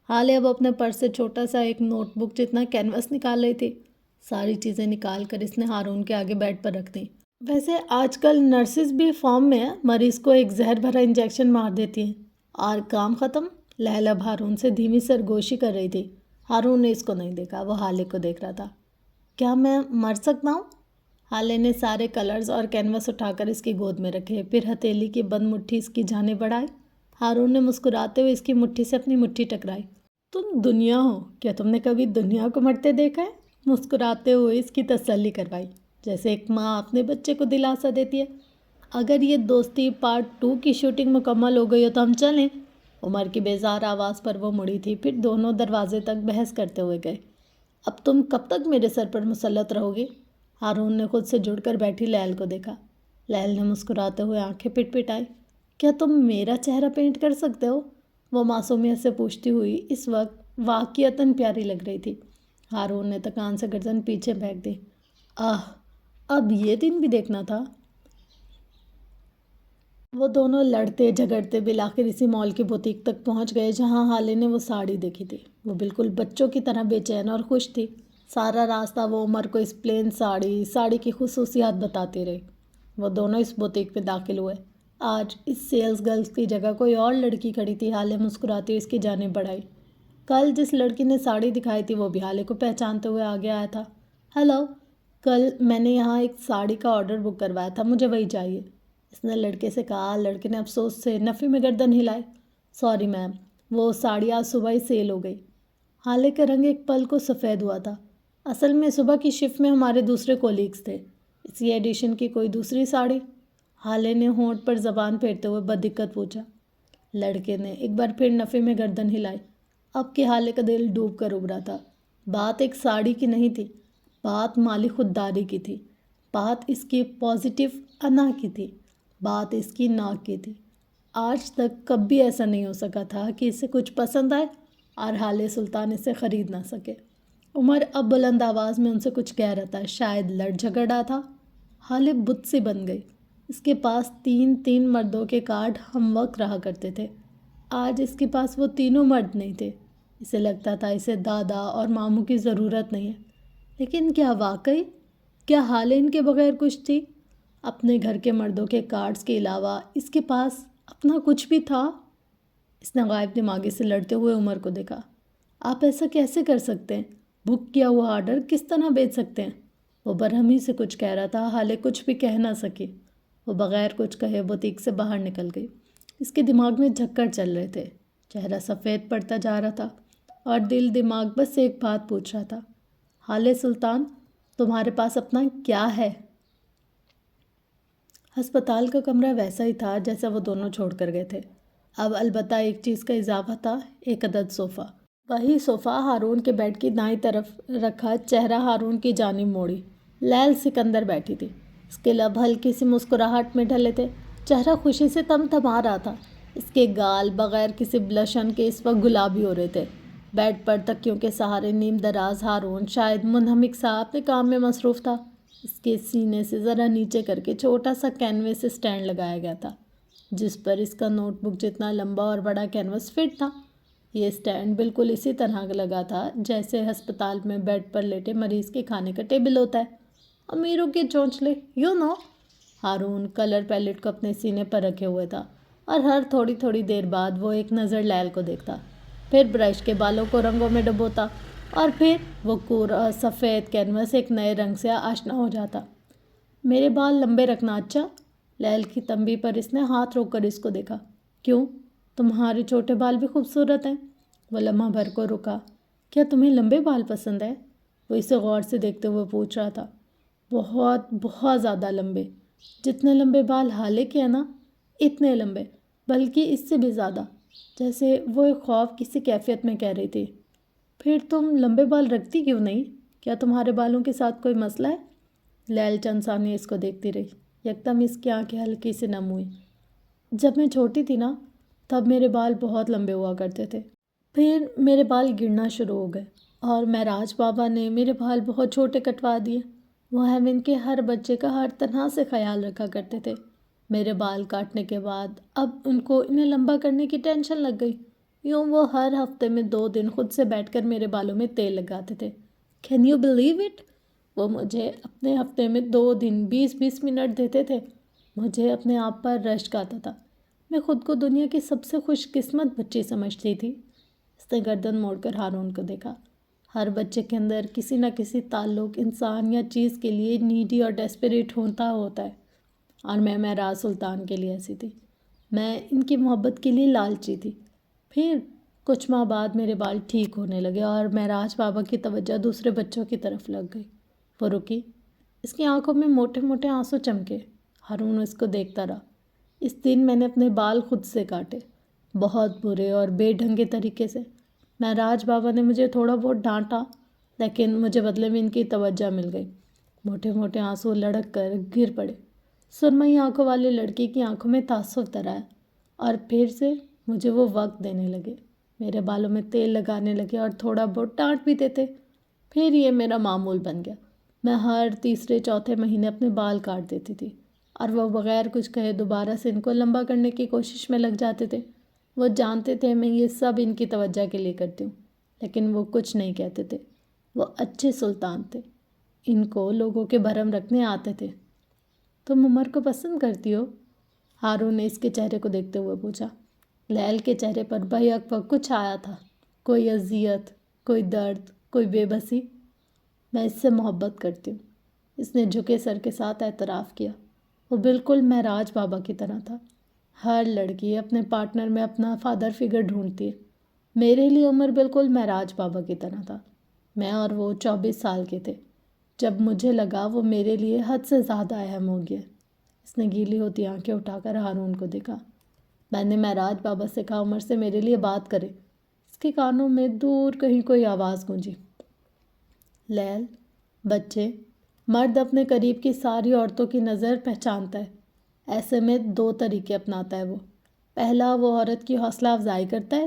حالے اب اپنے پرس سے چھوٹا سا ایک نوٹ بک جتنا کینوس نکال رہی تھی۔ ساری چیزیں نکال کر اس نے ہارون کے آگے بیڈ پر رکھ دیں۔ ویسے آج کل نرسز بھی فارم میں ہیں، مریض کو ایک زہر بھرا انجیکشن مار دیتی ہیں اور کام ختم۔ لیل اب ہارون سے دھیمی سرگوشی کر رہی تھی۔ ہارون نے اس کو نہیں دیکھا، وہ حالے کو دیکھ رہا تھا۔ کیا میں مر سکتا ہوں؟ حالے نے سارے کلرز اور کینوس اٹھا کر اس کی گود میں رکھے، پھر ہتھیلی کی بند مٹھی اس کی جانب بڑھائی۔ ہارون نے مسکراتے ہوئے اس کی مٹھی سے اپنی مٹھی ٹکرائی۔ تم دنیا ہو، کیا تم نے کبھی دنیا کو مرتے دیکھا ہے؟ مسکراتے ہوئے اس کی تسلی کروائی، جیسے ایک ماں اپنے بچے کو دلاسا دیتی ہے۔ اگر یہ دوستی پارٹ 2 کی شوٹنگ مکمل ہو گئی ہو تو ہم چلیں۔ عمر کی بیزار آواز پر وہ مڑی تھی، پھر دونوں دروازے تک بحث کرتے ہوئے گئے۔ اب تم کب تک میرے سر پر مسلط رہو گی؟ ہارون نے خود سے جڑ کر بیٹھی لیل کو دیکھا۔ لیل نے مسکراتے ہوئے آنکھیں پٹ پٹائی۔ کیا تم میرا چہرہ پینٹ کر سکتے ہو؟ وہ معصومیت سے پوچھتی ہوئی اس وقت واقعتاً پیاری لگ رہی تھی۔ ہارون نے تکان سے گردن پیچھے پھینک دی۔ اب یہ دن بھی دیکھنا تھا۔ وہ دونوں لڑتے جھگڑتے بالآخر اسی مال کی بوتیک تک پہنچ گئے جہاں حالے نے وہ ساڑی دیکھی تھی۔ وہ بالکل بچوں کی طرح بے چین اور خوش تھی۔ سارا راستہ وہ عمر کو اس پلین ساڑی کی خصوصیات بتاتی رہی۔ وہ دونوں اس بوتیک میں داخل ہوئے۔ آج اس سیلز گرلز کی جگہ کوئی اور لڑکی کھڑی تھی۔ حالے مسکراتی ہوئی اس کی جانب بڑھائی۔ کل جس لڑکی نے ساڑی دکھائی تھی وہ بھی حالے کو پہچانتے ہوئے آگے آیا تھا۔ ہیلو، کل میں نے یہاں ایک ساڑی کا آرڈر بک کروایا تھا، مجھے وہی چاہیے، اس نے لڑکے سے کہا۔ لڑکے نے افسوس سے نفی میں گردن ہلائے۔ سوری میم، وہ ساڑی آج صبح ہی سیل ہو گئی۔ حالے کا رنگ ایک پل کو سفید ہوا تھا۔ اصل میں صبح کی شفٹ میں ہمارے دوسرے کولیگز تھے، اسی ایڈیشن کی کوئی دوسری ساڑی؟ حالے نے ہونٹ پر زبان پھیرتے ہوئے بددقت پوچھا۔ لڑکے نے ایک بار پھر نفی میں گردن ہلائی۔ اب کہ حالے کا دل ڈوب کر ابھرا تھا۔ بات ایک ساڑی کی نہیں تھی، بات مالی خودداری کی تھی، بات اس کی پازیٹیو انا کی تھی، بات اس کی ناک کی تھی۔ آج تک کبھی ایسا نہیں ہو سکا تھا کہ اسے کچھ پسند آئے اور حالے سلطان اسے خرید نہ سکے۔ عمر اب بلند آواز میں ان سے کچھ کہہ رہا تھا، شاید لڑ جھگڑا تھا۔ حالے بت سی بن گئی۔ اس کے پاس تین مردوں کے کارڈ ہم وقت رہا کرتے تھے، آج اس کے پاس وہ تینوں مرد نہیں تھے۔ اسے لگتا تھا اسے دادا اور ماموں کی ضرورت نہیں ہے، لیکن کیا واقعی؟ کیا حالے ان کے بغیر کچھ تھی؟ اپنے گھر کے مردوں کے کارڈز کے علاوہ اس کے پاس اپنا کچھ بھی تھا؟ اس نے غائب دماغی سے لڑتے ہوئے عمر کو دیکھا۔ آپ ایسا کیسے کر سکتے ہیں؟ بک کیا ہوا آرڈر کس طرح بیچ سکتے ہیں؟ وہ برہمی سے کچھ کہہ رہا تھا، حالے کچھ بھی کہہ نہ سکی۔ وہ بغیر کچھ کہے بوتیک سے باہر نکل گئی۔ اس کے دماغ میں جھکڑ چل رہے تھے، چہرہ سفید پڑتا جا رہا تھا اور دل دماغ بس ایک بات پوچھ رہا تھا، حالے سلطان تمہارے پاس اپنا کیا ہے؟ ہسپتال کا کمرہ ویسا ہی تھا جیسا وہ دونوں چھوڑ کر گئے تھے، اب البتہ ایک چیز کا اضافہ تھا، ایک عدد صوفہ۔ وہی صوفہ ہارون کے بیڈ کی دائیں طرف رکھا، چہرہ ہارون کی جانب موڑی لیل سکندر بیٹھی تھی۔ اس کے لب ہلکی سی مسکراہٹ میں ڈھلے تھے، چہرہ خوشی سے تمتما رہا تھا۔ اس کے گال بغیر کسی بلشن کے اس وقت گلابی ہو رہے تھے۔ بیڈ پر تکیوں کے سہارے نیم دراز ہارون شاید منہمک سا اپنے کام میں مصروف تھا۔ اس کے سینے سے ذرا نیچے کر کے چھوٹا سا کینوس اسٹینڈ لگایا گیا تھا، جس پر اس کا نوٹ بک جتنا لمبا اور بڑا کینوس فٹ تھا۔ یہ اسٹینڈ بالکل اسی طرح لگا تھا جیسے ہسپتال میں بیڈ پر لیٹے مریض کے کھانے کا ٹیبل ہوتا ہے۔ امیروں کے چونچلے، ہارون کلر پیلٹ کو اپنے سینے پر رکھے ہوئے تھا اور ہر تھوڑی تھوڑی دیر بعد وہ ایک نظر لیل کو دیکھتا، پھر برش کے بالوں کو رنگوں میں ڈبوتا اور پھر وہ پورا سفید کینوس ایک نئے رنگ سے آشنا ہو جاتا۔ میرے بال لمبے رکھنا اچھا؟ لیل کی تنبیہ پر اس نے ہاتھ روک کر اس کو دیکھا۔ کیوں؟ تمہارے چھوٹے بال بھی خوبصورت ہیں۔ وہ لمحہ بھر کو رکا۔ کیا تمہیں لمبے بال پسند ہے؟ وہ اسے غور سے دیکھتے ہوئے پوچھ رہا تھا۔ بہت بہت زیادہ لمبے، جتنے لمبے بال حالے کے ہیں نا، اتنے لمبے، بلکہ اس سے بھی زیادہ، جیسے وہ ایک خوف کسی کیفیت میں کہہ رہی تھی۔ پھر تم لمبے بال رکھتی کیوں نہیں؟ کیا تمہارے بالوں کے ساتھ کوئی مسئلہ ہے؟ لیل چند ثانیے اس کو دیکھتی رہی، یکدم اس کی آنکھیں ہلکی سی نم ہوئی۔ جب میں چھوٹی تھی نا، تب میرے بال بہت لمبے ہوا کرتے تھے، پھر میرے بال گرنا شروع ہو گئے اور معراج بابا نے میرے بال بہت چھوٹے کٹوا دیے۔ وہ ہیون کے ہر بچے کا ہر طرح سے خیال رکھا کرتے تھے۔ میرے بال کاٹنے کے بعد اب ان کو انہیں لمبا کرنے کی ٹینشن لگ گئی، یوں وہ ہر ہفتے میں 2 دن خود سے بیٹھ کر میرے بالوں میں تیل لگاتے تھے۔ Can you believe it? وہ مجھے اپنے ہفتے میں 2 دن 20-20 منٹ دیتے تھے۔ مجھے اپنے آپ پر رشک آتا تھا، میں خود کو دنیا کی سب سے خوش قسمت بچی سمجھتی تھی۔ اس نے گردن موڑ کر ہارون کو دیکھا۔ ہر بچے کے اندر کسی نہ کسی تعلق انسان یا چیز کے لیے نیڈی اور ڈیسپریٹ ہوتا ہے، اور میں معراج سلطان کے لیے ایسی تھی۔ میں ان کی محبت کے لیے لالچی تھی۔ پھر کچھ ماہ بعد میرے بال ٹھیک ہونے لگے اور معراج بابا کی توجہ دوسرے بچوں کی طرف لگ گئی۔ وہ رکی، اس کی آنکھوں میں موٹے موٹے آنسو چمکے۔ ہارون اس کو دیکھتا رہا۔ اس دن میں نے اپنے بال خود سے کاٹے، بہت برے اور بے ڈھنگے طریقے سے۔ معراج بابا نے مجھے تھوڑا بہت ڈانٹا، لیکن مجھے بدلے میں ان کی توجہ مل گئی۔ موٹے موٹے آنسو لڑک کر گر پڑے۔ سرمئی آنکھوں والے لڑکی کی آنکھوں میں تعصب طرح ہے، اور پھر سے مجھے وہ وقت دینے لگے، میرے بالوں میں تیل لگانے لگے اور تھوڑا بہت ڈانٹ بھی دیتے۔ پھر یہ میرا معمول بن گیا۔ میں ہر تیسرے چوتھے مہینے اپنے بال کاٹ دیتی تھی، اور وہ بغیر کچھ کہے دوبارہ سے ان کو لمبا کرنے کی کوشش میں لگ جاتے تھے۔ وہ جانتے تھے میں یہ سب ان کی توجہ کے لیے کرتی ہوں، لیکن وہ کچھ نہیں کہتے تھے۔ وہ اچھے سلطان تھے، ان کو لوگوں کے بھرم رکھنے آتے تھے۔ تم عمر کو پسند کرتی ہو؟ ہارون نے اس کے چہرے کو دیکھتے ہوئے پوچھا۔ لیل کے چہرے پر بیک وقت کچھ آیا تھا، کوئی اذیت، کوئی درد، کوئی بے بسی۔ میں اس سے محبت کرتی ہوں، اس نے جھکے سر کے ساتھ اعتراف کیا۔ وہ بالکل مہراج بابا کی طرح تھا۔ ہر لڑکی اپنے پارٹنر میں اپنا فادر فگر ڈھونڈتی ہے۔ میرے لیے عمر بالکل مہراج بابا کی طرح تھا۔ میں اور وہ 24 سال کے تھے جب مجھے لگا وہ میرے لیے حد سے زیادہ اہم ہو گیا۔ اس نے گیلی ہوتی آنکھیں اٹھا کر ہارون کو دیکھا۔ میں نے مہراج بابا سے کہا عمر سے میرے لیے بات کرے۔ اس کے کانوں میں دور کہیں کوئی آواز گونجی۔ لیل، بچے، مرد اپنے قریب کی ساری عورتوں کی نظر پہچانتا ہے۔ ایسے میں 2 طریقے اپناتا ہے وہ۔ پہلا، وہ عورت کی حوصلہ افزائی کرتا ہے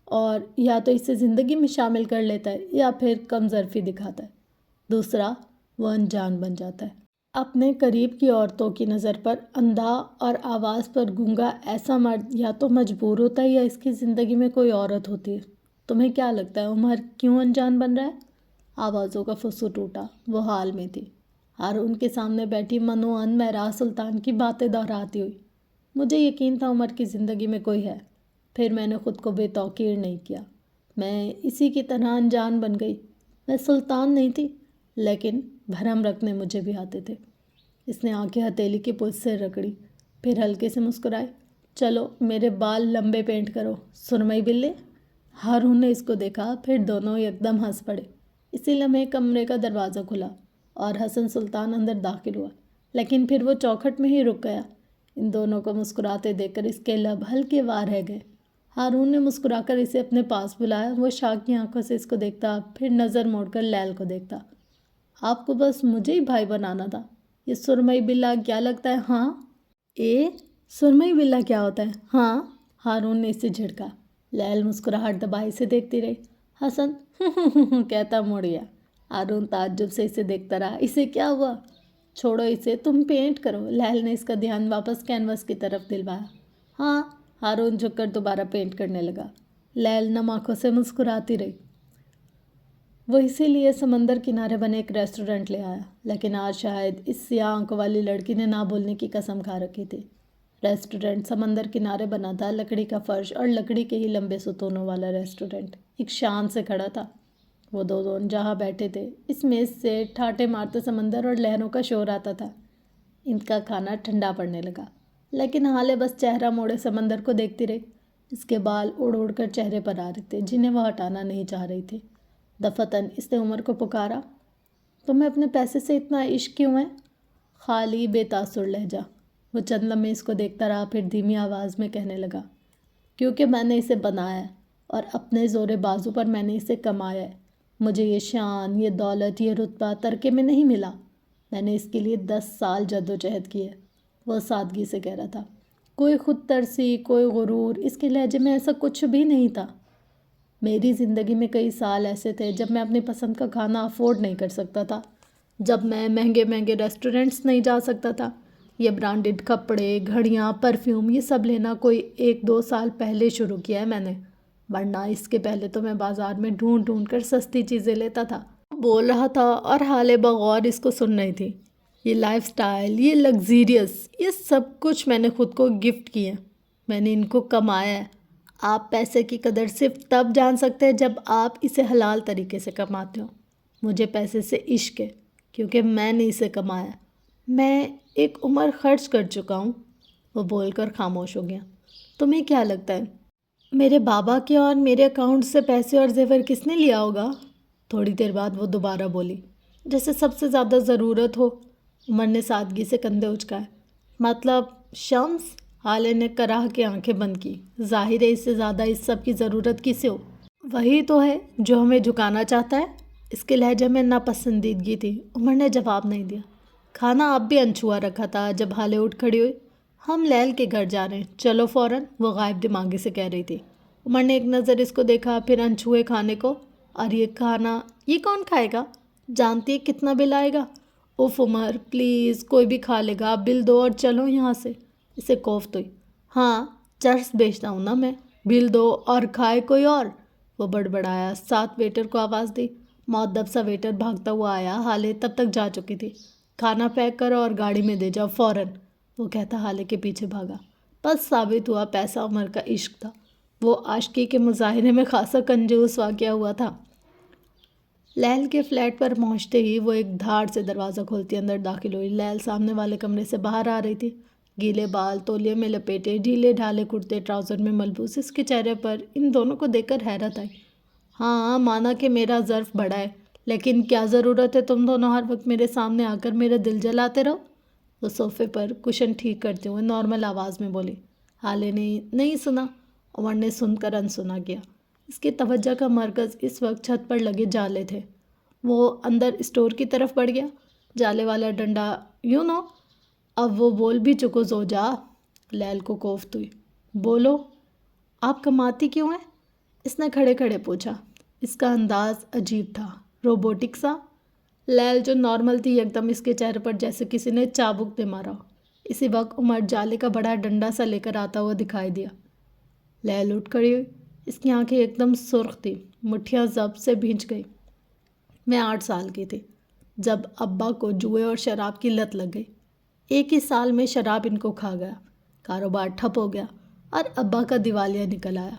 اور یا تو اسے زندگی میں شامل کر لیتا ہے یا پھر کم ظرفی دکھاتا ہے۔ دوسرا، وہ انجان بن جاتا ہے۔ اپنے قریب کی عورتوں کی نظر پر اندھا اور آواز پر گونگا ایسا مرد یا تو مجبور ہوتا ہے یا اس کی زندگی میں کوئی عورت ہوتی ہے۔ تمہیں کیا لگتا ہے عمر کیوں انجان بن رہا ہے؟ آوازوں کا فسو ٹوٹا۔ وہ حال میں تھی۔ ہارون کے سامنے بیٹھی منوان مہراز سلطان کی باتیں دہراتی ہوئی۔ مجھے یقین تھا عمر کی زندگی میں کوئی ہے۔ پھر میں نے خود کو بے توقیر نہیں کیا۔ میں اسی کی طرح انجان بن گئی۔ میں سلطان نہیں تھی، لیکن بھرم رکھنے مجھے بھی آتے تھے۔ اس نے آنکھیں ہتھیلی کی پشت سے رگڑی، پھر ہلکے سے مسکرائے۔ چلو میرے بال لمبے پینٹ کرو، سرمئی بلے۔ ہارون نے اس کو دیکھا، پھر دونوں یکدم ہنس پڑے۔ اسی لمحے کمرے کا دروازہ کھلا اور حسن سلطان اندر داخل ہوا، لیکن پھر وہ چوکھٹ میں ہی رک گیا۔ ان دونوں کو مسکراتے دیکھ کر اس کے لب ہلکے وار رہ گئے۔ ہارون نے مسکرا کر اسے اپنے پاس بلایا۔ وہ شاک کی آنکھوں سے اس کو دیکھتا، پھر نظر موڑ کر لیل کو دیکھتا۔ آپ کو بس مجھے ہی بھائی بنانا تھا۔ یہ سرمئی بلا کیا لگتا ہے؟ ہاں سرمئی بلا کیا ہوتا ہے؟ ہاں، ہارون نے اسے جھڑکا۔ لیل مسکراہٹ دبائے اسے دیکھتی رہی۔ حسن کہتا مڑ گیا۔ ہارون تعجب سے اسے دیکھتا رہا۔ اسے کیا ہوا؟ چھوڑو اسے، تم پینٹ کرو۔ لیل نے اس کا دھیان واپس کینوس کی طرف دلوایا۔ ہاں، ہارون جھک کر دوبارہ پینٹ کرنے لگا۔ لیل نم آنکھوں سے مسکراتی رہی۔ وہ اسی لیے سمندر کنارے بنے ایک ریسٹورنٹ لے آیا، لیکن آج شاید اس سیاہ آنکھوں والی لڑکی نے نہ بولنے کی قسم کھا رکھی تھی۔ ریسٹورنٹ سمندر کنارے بنا تھا، لکڑی کا فرش اور لکڑی کے ہی لمبے ستونوں والا ریسٹورنٹ ایک شان سے کھڑا تھا۔ وہ دونوں جہاں بیٹھے تھے، اس میز سے ٹھاٹے مارتے سمندر اور لہروں کا شور آتا تھا۔ ان کا کھانا ٹھنڈا پڑنے لگا، لیکن حالے بس چہرہ موڑے سمندر کو دیکھتی رہی۔ اس کے بال اڑ اڑ کر چہرے پر آ رہے تھے، جنہیں وہ ہٹانا نہیں چاہ رہی تھی۔ دفتن اس نے عمر کو پکارا۔ تمہیں اپنے پیسے سے اتنا عشق کیوں ہے؟ خالی بے تاثر لہجہ۔ وہ چند لمحے اس کو دیکھتا رہا، پھر دھیمی آواز میں کہنے لگا، کیونکہ میں نے اسے بنایا ہے اور اپنے زور بازو پر میں نے اسے کمایا ہے۔ مجھے یہ شان، یہ دولت، یہ رتبہ ترکے میں نہیں ملا۔ میں نے اس کے لیے 10 سال جدوجہد کی ہے۔ وہ سادگی سے کہہ رہا تھا۔ کوئی خود ترسی، کوئی غرور، اس کے لہجے میں ایسا کچھ بھی نہیں تھا۔ میری زندگی میں کئی سال ایسے تھے جب میں اپنی پسند کا کھانا افورڈ نہیں کر سکتا تھا، جب میں مہنگے مہنگے ریسٹورنٹس نہیں جا سکتا تھا۔ یہ برانڈڈ کپڑے، گھڑیاں، پرفیوم، یہ سب لینا کوئی 1-2 سال پہلے شروع کیا ہے میں نے، ورنہ اس کے پہلے تو میں بازار میں ڈھونڈ ڈھونڈ کر سستی چیزیں لیتا تھا۔ بول رہا تھا اور حالے بغور اس کو سن رہی تھی۔ یہ لائف سٹائل، یہ لگزیریس، یہ سب کچھ میں نے خود کو گفٹ کیا ہے۔ میں نے ان کو کمایا ہے۔ آپ پیسے کی قدر صرف تب جان سکتے ہیں جب آپ اسے حلال طریقے سے کماتے ہو۔ مجھے پیسے سے عشق ہے کیونکہ میں نے اسے کمایا۔ میں ایک عمر خرچ کر چکا ہوں۔ وہ بول کر خاموش ہو گیا۔ تمہیں کیا لگتا ہے میرے بابا کے اور میرے اکاؤنٹ سے پیسے اور زیور کس نے لیا ہوگا؟ تھوڑی دیر بعد وہ دوبارہ بولی، جیسے سب سے زیادہ ضرورت ہو۔ عمر نے سادگی سے کندھے اچکائے۔ مطلب شمس؟ حالے نے کراہ کے آنکھیں بند کی۔ ظاہر ہے اس سے زیادہ اس سب کی ضرورت کسے ہو؟ وہی تو ہے جو ہمیں جھکانا چاہتا ہے۔ اس کے لہجے میں ناپسندیدگی تھی۔ عمر نے جواب نہیں دیا۔ کھانا اب بھی انچھوا رکھا تھا جب حالے اٹھ کھڑی ہوئی۔ ہم لیل کے گھر جا رہے ہیں، چلو فوراً، وہ غائب دماغی سے کہہ رہی تھی۔ عمر نے ایک نظر اس کو دیکھا، پھر انچھوئے کھانے کو۔ اور یہ کھانا یہ کون کھائے گا؟ جانتی ہے کتنا بل آئے گا؟ اف عمر پلیز، کوئی بھی کھا لے گا، آپ بل دو اور چلو یہاں سے۔ اسے کوفت ہوئی۔ ہاں، چرس بیچتا ہوں نا میں، بل دو اور کھائے کوئی اور۔ وہ بڑبڑایا، ساتھ ویٹر کو آواز دی۔ مؤدب سا ویٹر بھاگتا ہوا آیا۔ حالے تب تک جا چکی تھی۔ کھانا پیک کرو اور گاڑی میں دے جاؤ فوراً، وہ کہتا حالے کے پیچھے بھاگا۔ بس ثابت ہوا پیسہ عمر کا عشق تھا۔ وہ عاشقی کے مظاہرے میں خاصا کنجوس واقعہ ہوا تھا۔ لیل کے فلیٹ پر پہنچتے ہی وہ ایک دھاڑ سے دروازہ کھولتی اندر داخل ہوئی۔ لیل سامنے والے کمرے سے باہر آ رہی تھی، گیلے بال تولیے میں لپیٹے، ڈھیلے ڈھالے کرتے ٹراؤزر میں ملبوس۔ اس کے چہرے پر ان دونوں کو دیکھ کر حیرت آئی۔ ہاں مانا کہ میرا ظرف بڑا ہے، لیکن کیا ضرورت ہے تم دونوں ہر وقت میرے سامنے آ کر میرا دل جلاتے رہو؟ وہ صوفے پر کشن ٹھیک کرتے ہوئے نارمل آواز میں بولی۔ حالے نے نہیں سنا، عمر نے سن کر انسنا کیا۔ اس کی توجہ کا مرکز اس وقت چھت پر لگے جالے تھے۔ وہ اندر اسٹور کی طرف بڑھ گیا۔ جالے والا ڈنڈا اب وہ بول بھی چکو زوجا۔ لیل کو کوفت ہوئی۔ بولو، آپ کماتی کیوں ہیں؟ اس نے کھڑے کھڑے پوچھا۔ اس کا انداز عجیب تھا، روبوٹک سا۔ لیل جو نارمل تھی ایک دم اس کے چہرے پر جیسے کسی نے چابک دے مارا ہو۔ اسی وقت عمر جالے کا بڑا ڈنڈا سا لے کر آتا ہوا دکھائی دیا۔ لیل اٹھ کھڑی ہوئی۔ اس کی آنکھیں ایک دم سرخ تھی، مٹھیاں ضبط سے بھینچ گئی۔ میں 8 سال کی تھی جب ابا کو جوئے اور شراب کی لت لگ گئی۔ ایک ہی سال میں شراب ان کو کھا گیا، کاروبار ٹھپ ہو گیا اور ابا کا دیوالیہ نکل آیا۔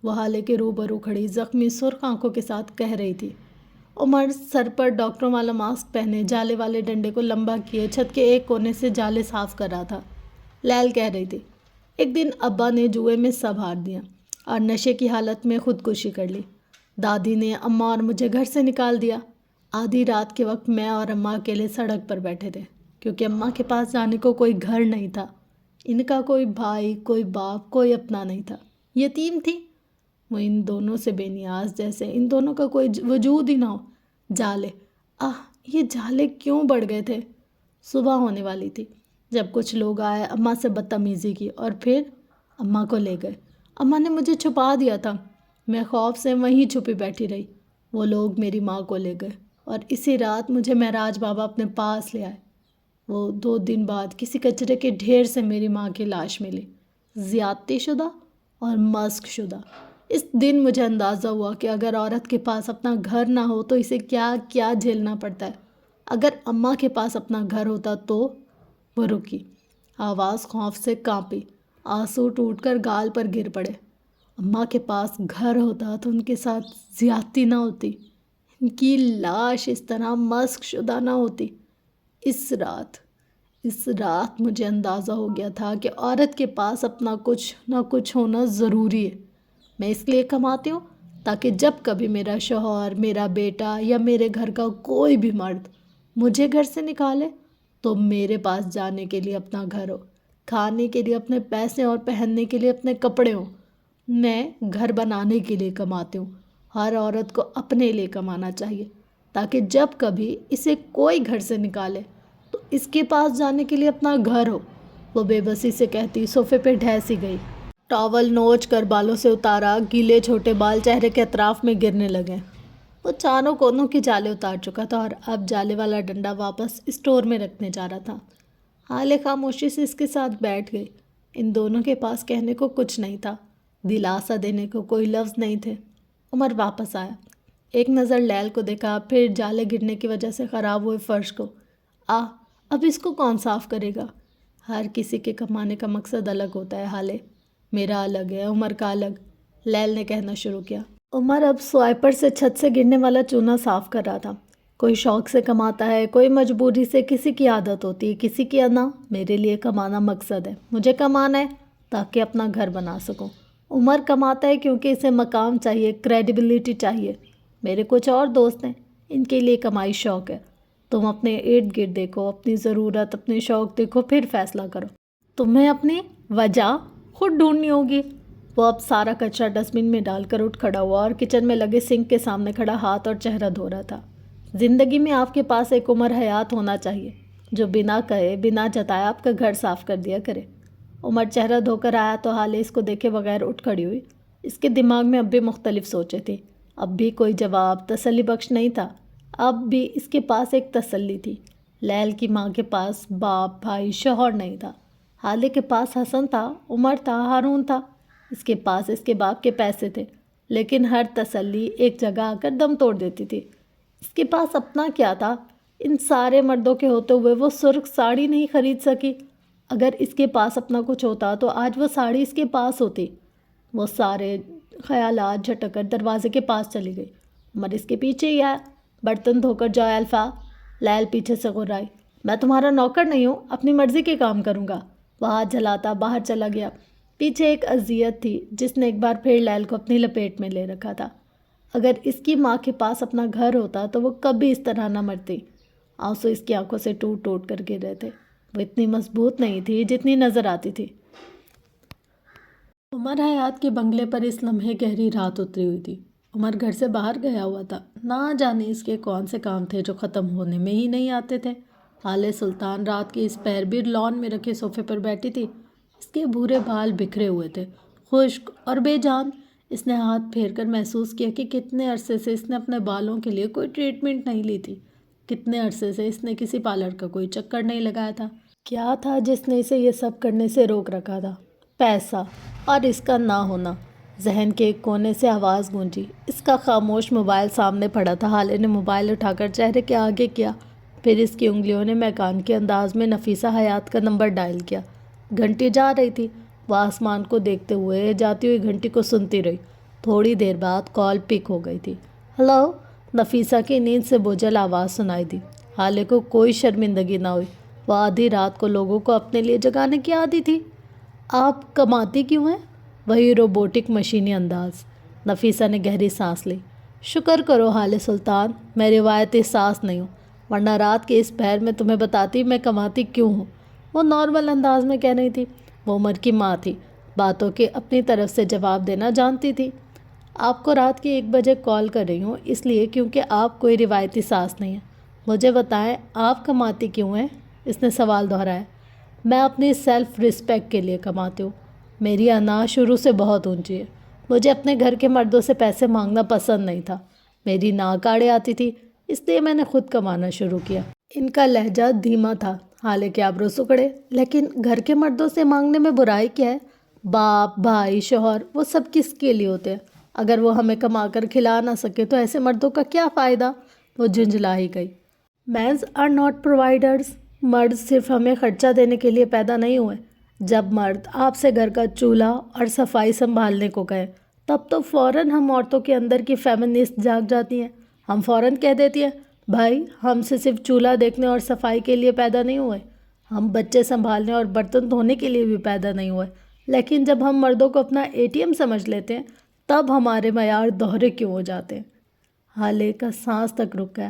وہ حالے کے روبرو کھڑی زخمی سرخ آنکھوں کے ساتھ کہہ رہی تھی۔ عمر سر پر ڈاکٹروں والا ماسک پہنے جالے والے ڈنڈے کو لمبا کیے چھت کے ایک کونے سے جالے صاف کر رہا تھا۔ لیل کہہ رہی تھی، ایک دن ابا نے جوئے میں سب ہار دیا اور نشے کی حالت میں خودکشی کر لی۔ دادی نے اماں اور مجھے گھر سے نکال دیا۔ آدھی رات کے وقت میں اور اماں اکیلے سڑک پر بیٹھے تھے، کیونکہ اماں کے پاس جانے کو کوئی گھر نہیں تھا۔ ان کا کوئی بھائی، کوئی باپ، کوئی اپنا نہیں تھا، یتیم تھی وہ ان دونوں سے بے نیاز، جیسے ان دونوں کا کوئی وجود ہی نہ ہو۔ جالے، یہ جالے کیوں بڑھ گئے تھے؟ صبح ہونے والی تھی جب کچھ لوگ آئے، اماں سے بدتمیزی کی اور پھر اماں کو لے گئے۔ اماں نے مجھے چھپا دیا تھا، میں خوف سے وہیں چھپی بیٹھی رہی۔ وہ لوگ میری ماں کو لے گئے اور اسی رات مجھے معراج بابا اپنے پاس لے آئے۔ وہ 2 دن بعد کسی کچرے کے ڈھیر سے میری ماں کی لاش ملی، زیادتی شدہ اور مسخ شدہ۔ اس دن مجھے اندازہ ہوا کہ اگر عورت کے پاس اپنا گھر نہ ہو تو اسے کیا کیا جھیلنا پڑتا ہے۔ اگر اماں کے پاس اپنا گھر ہوتا تو… وہ رکی، آواز خوف سے کانپی، آنسو ٹوٹ کر گال پر گر پڑے۔ اماں کے پاس گھر ہوتا تو ان کے ساتھ زیادتی نہ ہوتی، ان کی لاش اس طرح مسخ شدہ نہ ہوتی۔ اس رات مجھے اندازہ ہو گیا تھا کہ عورت کے پاس اپنا کچھ نہ کچھ ہونا ضروری ہے۔ میں اس لیے کماتی ہوں تاکہ جب کبھی میرا شوہر، میرا بیٹا یا میرے گھر کا کوئی بھی مرد مجھے گھر سے نکالے تو میرے پاس جانے کے لیے اپنا گھر ہو، کھانے کے لیے اپنے پیسے اور پہننے کے لیے اپنے کپڑے ہوں۔ میں گھر بنانے کے لیے کماتی ہوں۔ ہر عورت کو اپنے لیے کمانا چاہیے تاکہ جب کبھی اسے کوئی گھر سے نکالے تو اس کے پاس جانے کے لیے اپنا گھر ہو۔ وہ بے بسی سے کہتی صوفے پہ ڈھیسی گئی، ٹاول نوچ کر بالوں سے اتارا، گیلے چھوٹے بال چہرے کے اطراف میں گرنے لگے۔ وہ چاروں کونوں کی جالے اتار چکا تھا اور اب جالے والا ڈنڈا واپس اسٹور میں رکھنے جا رہا تھا۔ حالے خاموشی سے اس کے ساتھ بیٹھ گئی۔ ان دونوں کے پاس کہنے کو کچھ نہیں تھا، دلاسا دینے کو کوئی لفظ نہیں تھے۔ عمر واپس آیا، ایک نظر لیل کو دیکھا، پھر جالے گرنے کی وجہ سے خراب ہوئے فرش کو۔ اب اس کو کون صاف کرے گا؟ ہر کسی کے کمانے کا مقصد الگ ہوتا ہے حالے، میرا الگ ہے، عمر کا الگ، لیل نے کہنا شروع کیا۔ عمر اب سوائپر سے چھت سے گرنے والا چونا صاف کر رہا تھا۔ کوئی شوق سے کماتا ہے، کوئی مجبوری سے، کسی کی عادت ہوتی ہے، کسی کی انا۔ میرے لیے کمانا مقصد ہے، مجھے کمانا ہے تاکہ اپنا گھر بنا سکوں۔ عمر کماتا ہے کیونکہ اسے مقام چاہیے، کریڈیبلٹی چاہیے۔ میرے کچھ اور دوست ہیں، ان کے لیے کمائی شوق ہے۔ تم اپنے ارد گرد دیکھو، اپنی ضرورت، اپنے شوق دیکھو، پھر فیصلہ کرو۔ تمہیں اپنی وجہ خود ڈھونڈنی ہوگی۔ وہ اب سارا کچرا ڈسٹ بن میں ڈال کر اٹھ کھڑا ہوا اور کچن میں لگے سنک کے سامنے کھڑا ہاتھ اور چہرہ دھو رہا تھا۔ زندگی میں آپ کے پاس ایک عمر حیات ہونا چاہیے جو بنا کہے، بنا جتائے آپ کا گھر صاف کر دیا کرے۔ عمر چہرہ دھو کر آیا تو حالے اس کو دیکھے بغیر اٹھ کھڑی ہوئی۔ اس کے دماغ میں اب بھی مختلف سوچیں تھیں، اب بھی کوئی جواب تسلی بخش نہیں تھا۔ اب بھی اس کے پاس ایک تسلی تھی، لیل کی ماں کے پاس باپ، بھائی، شوہر نہیں تھا۔ حالے کے پاس حسن تھا، عمر تھا، ہارون تھا، اس کے پاس اس کے باپ کے پیسے تھے، لیکن ہر تسلی ایک جگہ آ کر دم توڑ دیتی تھی۔ اس کے پاس اپنا کیا تھا؟ ان سارے مردوں کے ہوتے ہوئے وہ سرخ ساڑی نہیں خرید سکی۔ اگر اس کے پاس اپنا کچھ ہوتا تو آج وہ ساڑی اس کے پاس ہوتی۔ وہ سارے خیالات جھٹک کر دروازے کے پاس چلی گئی۔ عمر اس کے پیچھے ہی آیا۔ برتن دھو کر جاؤ الفا، لیل پیچھے سے غرائی۔ میں تمہارا نوکر نہیں ہوں، اپنی مرضی کے کام کروں گا۔ وہ ہاتھ جلاتا باہر چلا گیا۔ پیچھے ایک اذیت تھی جس نے ایک بار پھر لیل کو اپنی لپیٹ میں لے رکھا تھا۔ اگر اس کی ماں کے پاس اپنا گھر ہوتا تو وہ کبھی اس طرح نہ مرتی۔ آنسو اس کی آنکھوں سے ٹوٹ ٹوٹ کر گر رہے تھے۔ وہ اتنی مضبوط نہیں تھی جتنی نظر آتی تھی۔ عمر حیات کے بنگلے پر اس لمحے گہری رات اتری ہوئی تھی۔ عمر گھر سے باہر گیا ہوا تھا۔ نہ جانے اس کے کون سے کام تھے جو ختم ہونے میں ہی نہیں آتے تھے۔ حالِ سلطان رات کی اس پہر بھی لان میں رکھے صوفے پر بیٹھی تھی۔ اس کے بھورے بال بکھرے ہوئے تھے، خشک اور بے جان۔ اس نے ہاتھ پھیر کر محسوس کیا کہ کتنے عرصے سے اس نے اپنے بالوں کے لیے کوئی ٹریٹمنٹ نہیں لی تھی۔ کتنے عرصے سے اس نے کسی پارلر کا کوئی چکر نہیں لگایا تھا۔ کیا تھا جس نے اسے یہ سب کرنے سے روک رکھا تھا؟ پیسہ اور اس کا نہ ہونا۔ ذہن کے ایک کونے سے آواز گونجی۔ اس کا خاموش موبائل سامنے پڑا تھا۔ حالے نے موبائل اٹھا کر چہرے کے آگے کیا، پھر اس کی انگلیوں نے میکانیکی انداز میں نفیسہ حیات کا نمبر ڈائل کیا۔ گھنٹی جا رہی تھی۔ وہ آسمان کو دیکھتے ہوئے جاتی ہوئی گھنٹی کو سنتی رہی۔ تھوڑی دیر بعد کال پک ہو گئی تھی۔ ہلو، نفیسہ کی نیند سے بوجھل آواز سنائی دی۔ حالے کو کوئی شرمندگی نہ ہوئی۔ وہ آدھی رات کو لوگوں کو اپنے لیے جگانے کی عادی تھی۔ آپ کماتی کیوں ہیں؟ وہی روبوٹک مشینی انداز۔ نفیسہ نے گہری سانس لی۔ شکر کرو حالِ سلطان، میں روایتی ساس نہیں ہوں، ورنہ رات کے اس پہر میں تمہیں بتاتی میں کماتی کیوں ہوں۔ وہ نارمل انداز میں کہہ رہی تھی۔ وہ عمر کی ماں تھی، باتوں کے اپنی طرف سے جواب دینا جانتی تھی۔ آپ کو رات کے 1 بجے کال کر رہی ہوں اس لیے کیونکہ آپ کوئی روایتی ساس نہیں ہیں۔ مجھے بتائیں آپ کماتی کیوں ہیں؟ اس نے سوال دہرایا۔ میں اپنی سیلف رسپیکٹ کے لیے کماتی ہوں۔ میری انا شروع سے بہت اونچی ہے۔ مجھے اپنے گھر کے مردوں سے پیسے مانگنا پسند نہیں تھا۔ میری ناک آڑے آتی تھی، اس لیے میں نے خود کمانا شروع کیا۔ ان کا لہجہ دھیما تھا۔ حالے کے آبرو سکڑے۔ لیکن گھر کے مردوں سے مانگنے میں برائی کیا ہے؟ باپ، بھائی، شوہر، وہ سب کس کے لیے ہوتے ہیں؟ اگر وہ ہمیں کما کر کھلا نہ سکے تو ایسے مردوں کا کیا فائدہ؟ وہ جھنجھلا ہی گئی۔ Men's are not providers. مرد صرف ہمیں خرچہ دینے کے لیے پیدا نہیں ہوئے۔ جب مرد آپ سے گھر کا چولہا اور صفائی سنبھالنے کو کہے تب تو فوراً ہم عورتوں کے اندر کی فیمنسٹ جاگ جاتی ہیں۔ ہم فوراً کہہ دیتی ہیں، بھائی ہم سے صرف چولہا دیکھنے اور صفائی کے لیے پیدا نہیں ہوئے، ہم بچے سنبھالنے اور برتن دھونے کے لیے بھی پیدا نہیں ہوئے۔ لیکن جب ہم مردوں کو اپنا ATM سمجھ لیتے ہیں تب ہمارے معیار دوہرے کیوں ہو جاتے ہیں؟ حالے کا سانس تک رک گیا۔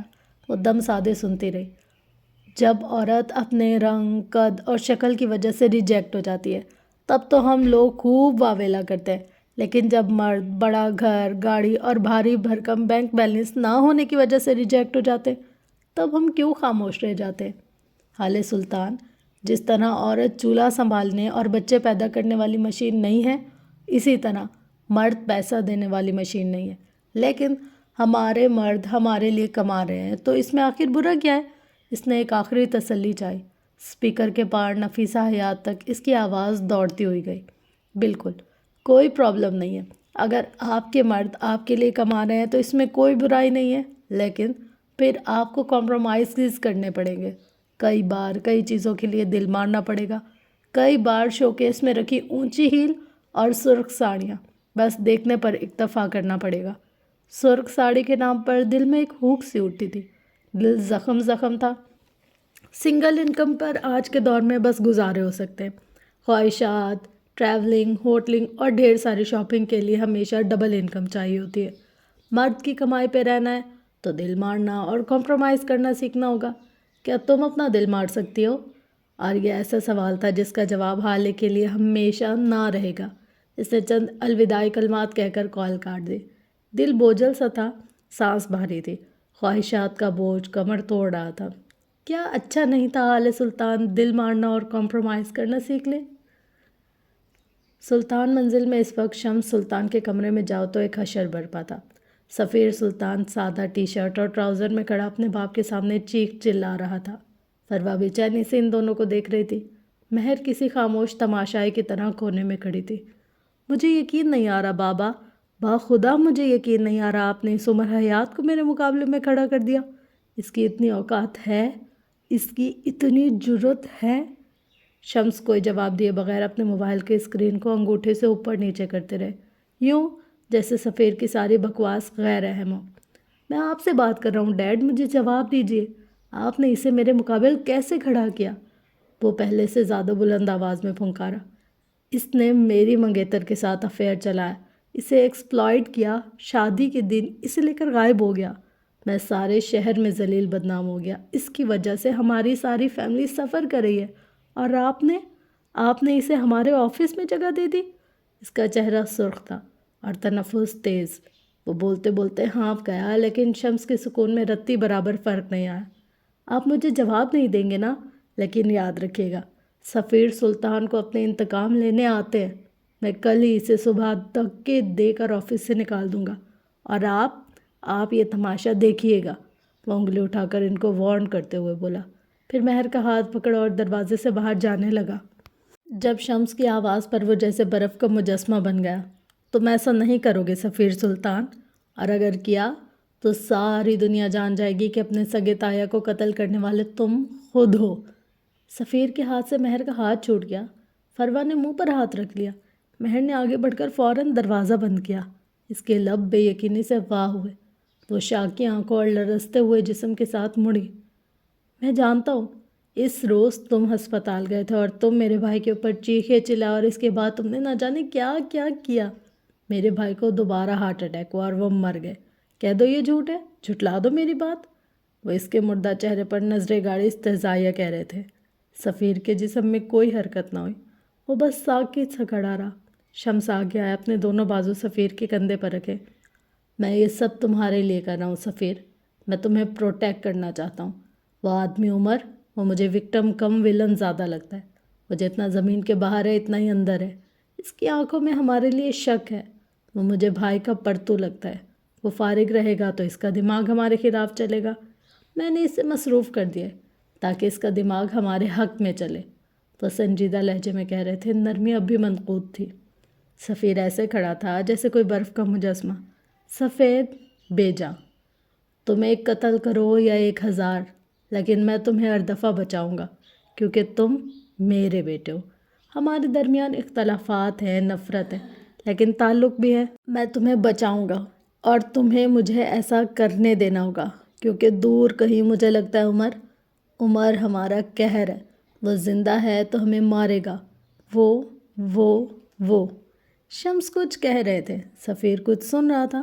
وہ دم سادے سنتی رہی۔ جب عورت اپنے رنگ، قد اور شکل کی وجہ سے ریجیکٹ ہو جاتی ہے تب تو ہم لوگ خوب واویلا کرتے ہیں، لیکن جب مرد بڑا گھر، گاڑی اور بھاری بھرکم بینک بیلنس نہ ہونے کی وجہ سے ریجیکٹ ہو جاتے ہیں تب ہم کیوں خاموش رہ جاتے ہیں؟ حالِ سلطان، جس طرح عورت چولہا سنبھالنے اور بچے پیدا کرنے والی مشین نہیں ہے، اسی طرح مرد پیسہ دینے والی مشین نہیں ہے۔ لیکن ہمارے مرد ہمارے لیے کما رہے ہیں تو اس میں آخر برا کیا ہے؟ اس نے ایک آخری تسلی چاہی۔ اسپیکر کے پار نفیسہ حیات تک اس کی آواز دوڑتی ہوئی گئی۔ بالکل کوئی پرابلم نہیں ہے۔ اگر آپ کے مرد آپ کے لیے کما رہے ہیں تو اس میں کوئی برائی نہیں ہے، لیکن پھر آپ کو کمپرومائز کرنے پڑیں گے۔ کئی بار کئی چیزوں کے لیے دل مارنا پڑے گا۔ کئی بار شوکیس میں رکھی اونچی ہیل اور سرخ ساڑیاں بس دیکھنے پر اکتفا کرنا پڑے گا۔ سرخ ساڑی کے نام پر دل میں ایک ہوک سی اٹھتی تھی۔ دل زخم تھا۔ سنگل انکم پر آج کے دور میں بس گزارے ہو سکتے ہیں۔ خواہشات، ٹریولنگ، ہوٹلنگ اور ڈھیر ساری شاپنگ کے لیے ہمیشہ ڈبل انکم چاہیے ہوتی ہے۔ مرد کی کمائی پہ رہنا ہے تو دل مارنا اور کمپرومائز کرنا سیکھنا ہوگا۔ کیا تم اپنا دل مار سکتی ہو؟ اور یہ ایسا سوال تھا جس کا جواب حالے کے لیے ہمیشہ نہ رہے گا۔ اس نے چند الوداعی کلمات کہہ کر کال کاٹ دی۔ دل بوجھل سا تھا، سانس بھاری تھی، خواہشات کا بوجھ کمر توڑ رہا تھا۔ کیا اچھا نہیں تھا حالِ سلطان دل مارنا اور کمپرومائز کرنا سیکھ لے؟ سلطان منزل میں اس وقت شمس سلطان کے کمرے میں جاؤ تو ایک حشر برپا تھا۔ سفیر سلطان سادہ ٹی شرٹ اور ٹراؤزر میں کھڑا اپنے باپ کے سامنے چیخ چلا رہا تھا۔ فروا بے چینی سے ان دونوں کو دیکھ رہی تھی۔ مہر کسی خاموش تماشائی کی طرح کونے میں کھڑی تھی۔ مجھے یقین نہیں آ رہا بابا، خدا مجھے یقین نہیں آ رہا آپ نے اس عمر حیات کو میرے مقابلے میں کھڑا کر دیا۔ اس کی اتنی اوقات ہے، اس کی اتنی جرت ہے؟ شمس کوئی جواب دیے بغیر اپنے موبائل کے اسکرین کو انگوٹھے سے اوپر نیچے کرتے رہے، یوں جیسے سفیر کی ساری بکواس غیر اہم ہو۔ میں آپ سے بات کر رہا ہوں ڈیڈ، مجھے جواب دیجیے، آپ نے اسے میرے مقابل کیسے کھڑا کیا؟ وہ پہلے سے زیادہ بلند آواز میں پھنکارا۔ اس نے میری منگیتر کے ساتھ افیئر چلایا، اسے ایکسپلائٹ کیا، شادی کے دن اسے لے کر غائب ہو گیا۔ میں سارے شہر میں ذلیل بدنام ہو گیا، اس کی وجہ سے ہماری ساری فیملی سفر کر رہی ہے، اور آپ نے اسے ہمارے آفس میں جگہ دے دی۔ اس کا چہرہ سرخ تھا اور تنفس تیز۔ وہ بولتے بولتے ہانپ گیا، لیکن شمس کے سکون میں رتی برابر فرق نہیں آیا۔ آپ مجھے جواب نہیں دیں گے نا؟ لیکن یاد رکھیے گا، سفیر سلطان کو اپنے انتقام لینے آتے ہیں۔ میں کل ہی اسے صبح دھکے دے کر آفس سے نکال دوں گا، اور آپ یہ تماشا دیکھیے گا۔ وہ انگلی اٹھا کر ان کو وارن کرتے ہوئے بولا، پھر مہر کا ہاتھ پکڑا اور دروازے سے باہر جانے لگا۔ جب شمس کی آواز پر وہ جیسے برف کا مجسمہ بن گیا، تم ایسا نہیں کرو گے سفیر سلطان، اور اگر کیا تو ساری دنیا جان جائے گی کہ اپنے سگے تایا کو قتل کرنے والے تم خود ہو۔ سفیر کے ہاتھ سے مہر کا ہاتھ چھوٹ گیا۔ فروا نے منہ پر ہاتھ رکھ لیا۔ مہر نے آگے بڑھ کر فوراً دروازہ بند کیا۔ اس کے لب بے یقینی سے واہ ہوئے۔ وہ شاک کی آنکھوں اور لرزتے ہوئے جسم کے ساتھ مڑی۔ میں جانتا ہوں، اس روز تم ہسپتال گئے تھے اور تم میرے بھائی کے اوپر چیخے چلا، اور اس کے بعد تم نے نہ جانے کیا کیا کیا۔ میرے بھائی کو دوبارہ ہارٹ اٹیک ہوا اور وہ مر گئے۔ کہہ دو یہ جھوٹ ہے، جھٹلا دو میری بات۔ وہ اس کے مردہ چہرے پر نظریں گاڑی استہزائیہ کہہ رہے تھے۔ سفیر کے جسم میں کوئی حرکت نہ ہوئی، وہ بس ساکت سا کھڑا رہا۔ شمس آگے آیا، اپنے دونوں بازو سفیر کے کندھے پر رکھے۔ میں یہ سب تمہارے لیے کر رہا ہوں سفیر، میں تمہیں پروٹیکٹ کرنا چاہتا ہوں۔ وہ آدمی عمر، وہ مجھے وکٹم کم ویلن زیادہ لگتا ہے۔ وہ جتنا زمین کے باہر ہے اتنا ہی اندر ہے۔ اس کی آنکھوں میں ہمارے لیے شک ہے۔ وہ مجھے بھائی کا پرتو لگتا ہے۔ وہ فارغ رہے گا تو اس کا دماغ ہمارے خلاف چلے گا۔ میں نے اسے مصروف کر دیا تاکہ اس کا دماغ ہمارے حق میں چلے۔ وہ سنجیدہ لہجے میں کہہ رہے تھے، نرمی اب بھی منقوط تھی۔ سفیر ایسے کھڑا تھا جیسے کوئی برف کا مجسمہ، سفید، بے جاں۔ تم ایک قتل کرو یا 1000، لیکن میں تمہیں ہر دفعہ بچاؤں گا، کیونکہ تم میرے بیٹے ہو۔ ہمارے درمیان اختلافات ہیں، نفرت ہے، لیکن تعلق بھی ہے۔ میں تمہیں بچاؤں گا، اور تمہیں مجھے ایسا کرنے دینا ہوگا، کیونکہ دور کہیں مجھے لگتا ہے عمر ہمارا قہر ہے۔ وہ زندہ ہے تو ہمیں مارے گا۔ وہ شمس کچھ کہہ رہے تھے، سفیر کچھ سن رہا تھا،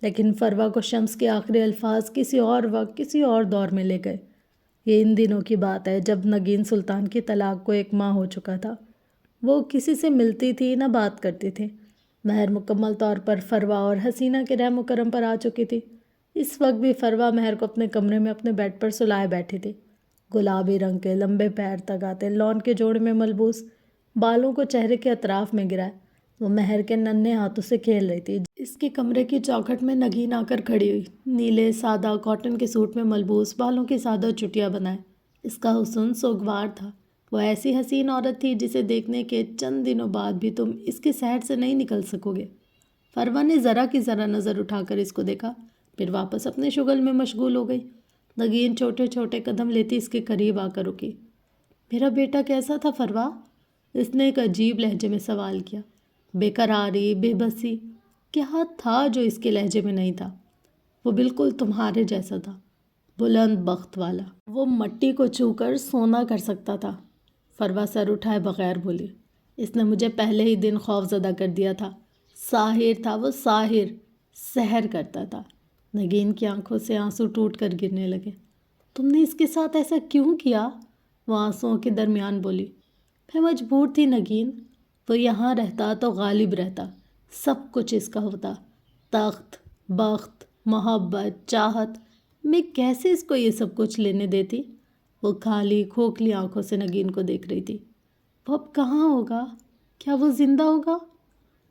لیکن فروا کو شمس کے آخری الفاظ کسی اور وقت، کسی اور دور میں لے گئے۔ یہ ان دنوں کی بات ہے جب نگین سلطان کی طلاق کو 1 ماہ ہو چکا تھا۔ وہ کسی سے ملتی تھی نہ بات کرتی تھی۔ مہر مکمل طور پر فروا اور حسینہ کے رحم و کرم پر آ چکی تھی۔ اس وقت بھی فروا مہر کو اپنے کمرے میں اپنے بیڈ پر سلائے بیٹھی تھی۔ گلابی رنگ کے لمبے پیر تک آتے لون کے جوڑے میں ملبوس، بالوں کو چہرے کے اطراف میں گرائے، وہ مہر کے ننھے ہاتھوں سے کھیل رہی تھی۔ اس کے کمرے کی چوکھٹ میں نگین آ کر کھڑی ہوئی، نیلے سادہ کاٹن کے سوٹ میں ملبوس، بالوں کی سادہ چٹیاں بنائے۔ اس کا حسن سوگوار تھا۔ وہ ایسی حسین عورت تھی جسے دیکھنے کے چند دنوں بعد بھی تم اس کے سحر سے نہیں نکل سکو گے۔ فروا نے ذرا کی ذرا نظر اٹھا کر اس کو دیکھا، پھر واپس اپنے شغل میں مشغول ہو گئی۔ نگین چھوٹے چھوٹے قدم لیتی اس کے قریب آ کر رکی۔ میرا بیٹا کیسا تھا فروا؟ اس نے ایک عجیب لہجے میں سوال کیا۔ بے قراری، بے بسی، کیا تھا جو اس کے لہجے میں نہیں تھا؟ وہ بالکل تمہارے جیسا تھا، بلند بخت والا۔ وہ مٹی کو چھو کر سونا کر سکتا تھا۔ فروا سر اٹھائے بغیر بولی، اس نے مجھے پہلے ہی دن خوف زدہ کر دیا تھا۔ ساحر تھا وہ، ساحر، سحر کرتا تھا۔ نگین کی آنکھوں سے آنسو ٹوٹ کر گرنے لگے۔ تم نے اس کے ساتھ ایسا کیوں کیا؟ وہ آنسوؤں کے درمیان بولی۔ میں مجبور تھی نگین، وہ یہاں رہتا تو غالب رہتا، سب کچھ اس کا ہوتا، تخت، بخت، محبت، چاہت۔ میں کیسے اس کو یہ سب کچھ لینے دیتی؟ وہ کھالی کھوکھلی آنکھوں سے نگین کو دیکھ رہی تھی۔ وہ اب کہاں ہوگا؟ کیا وہ زندہ ہوگا؟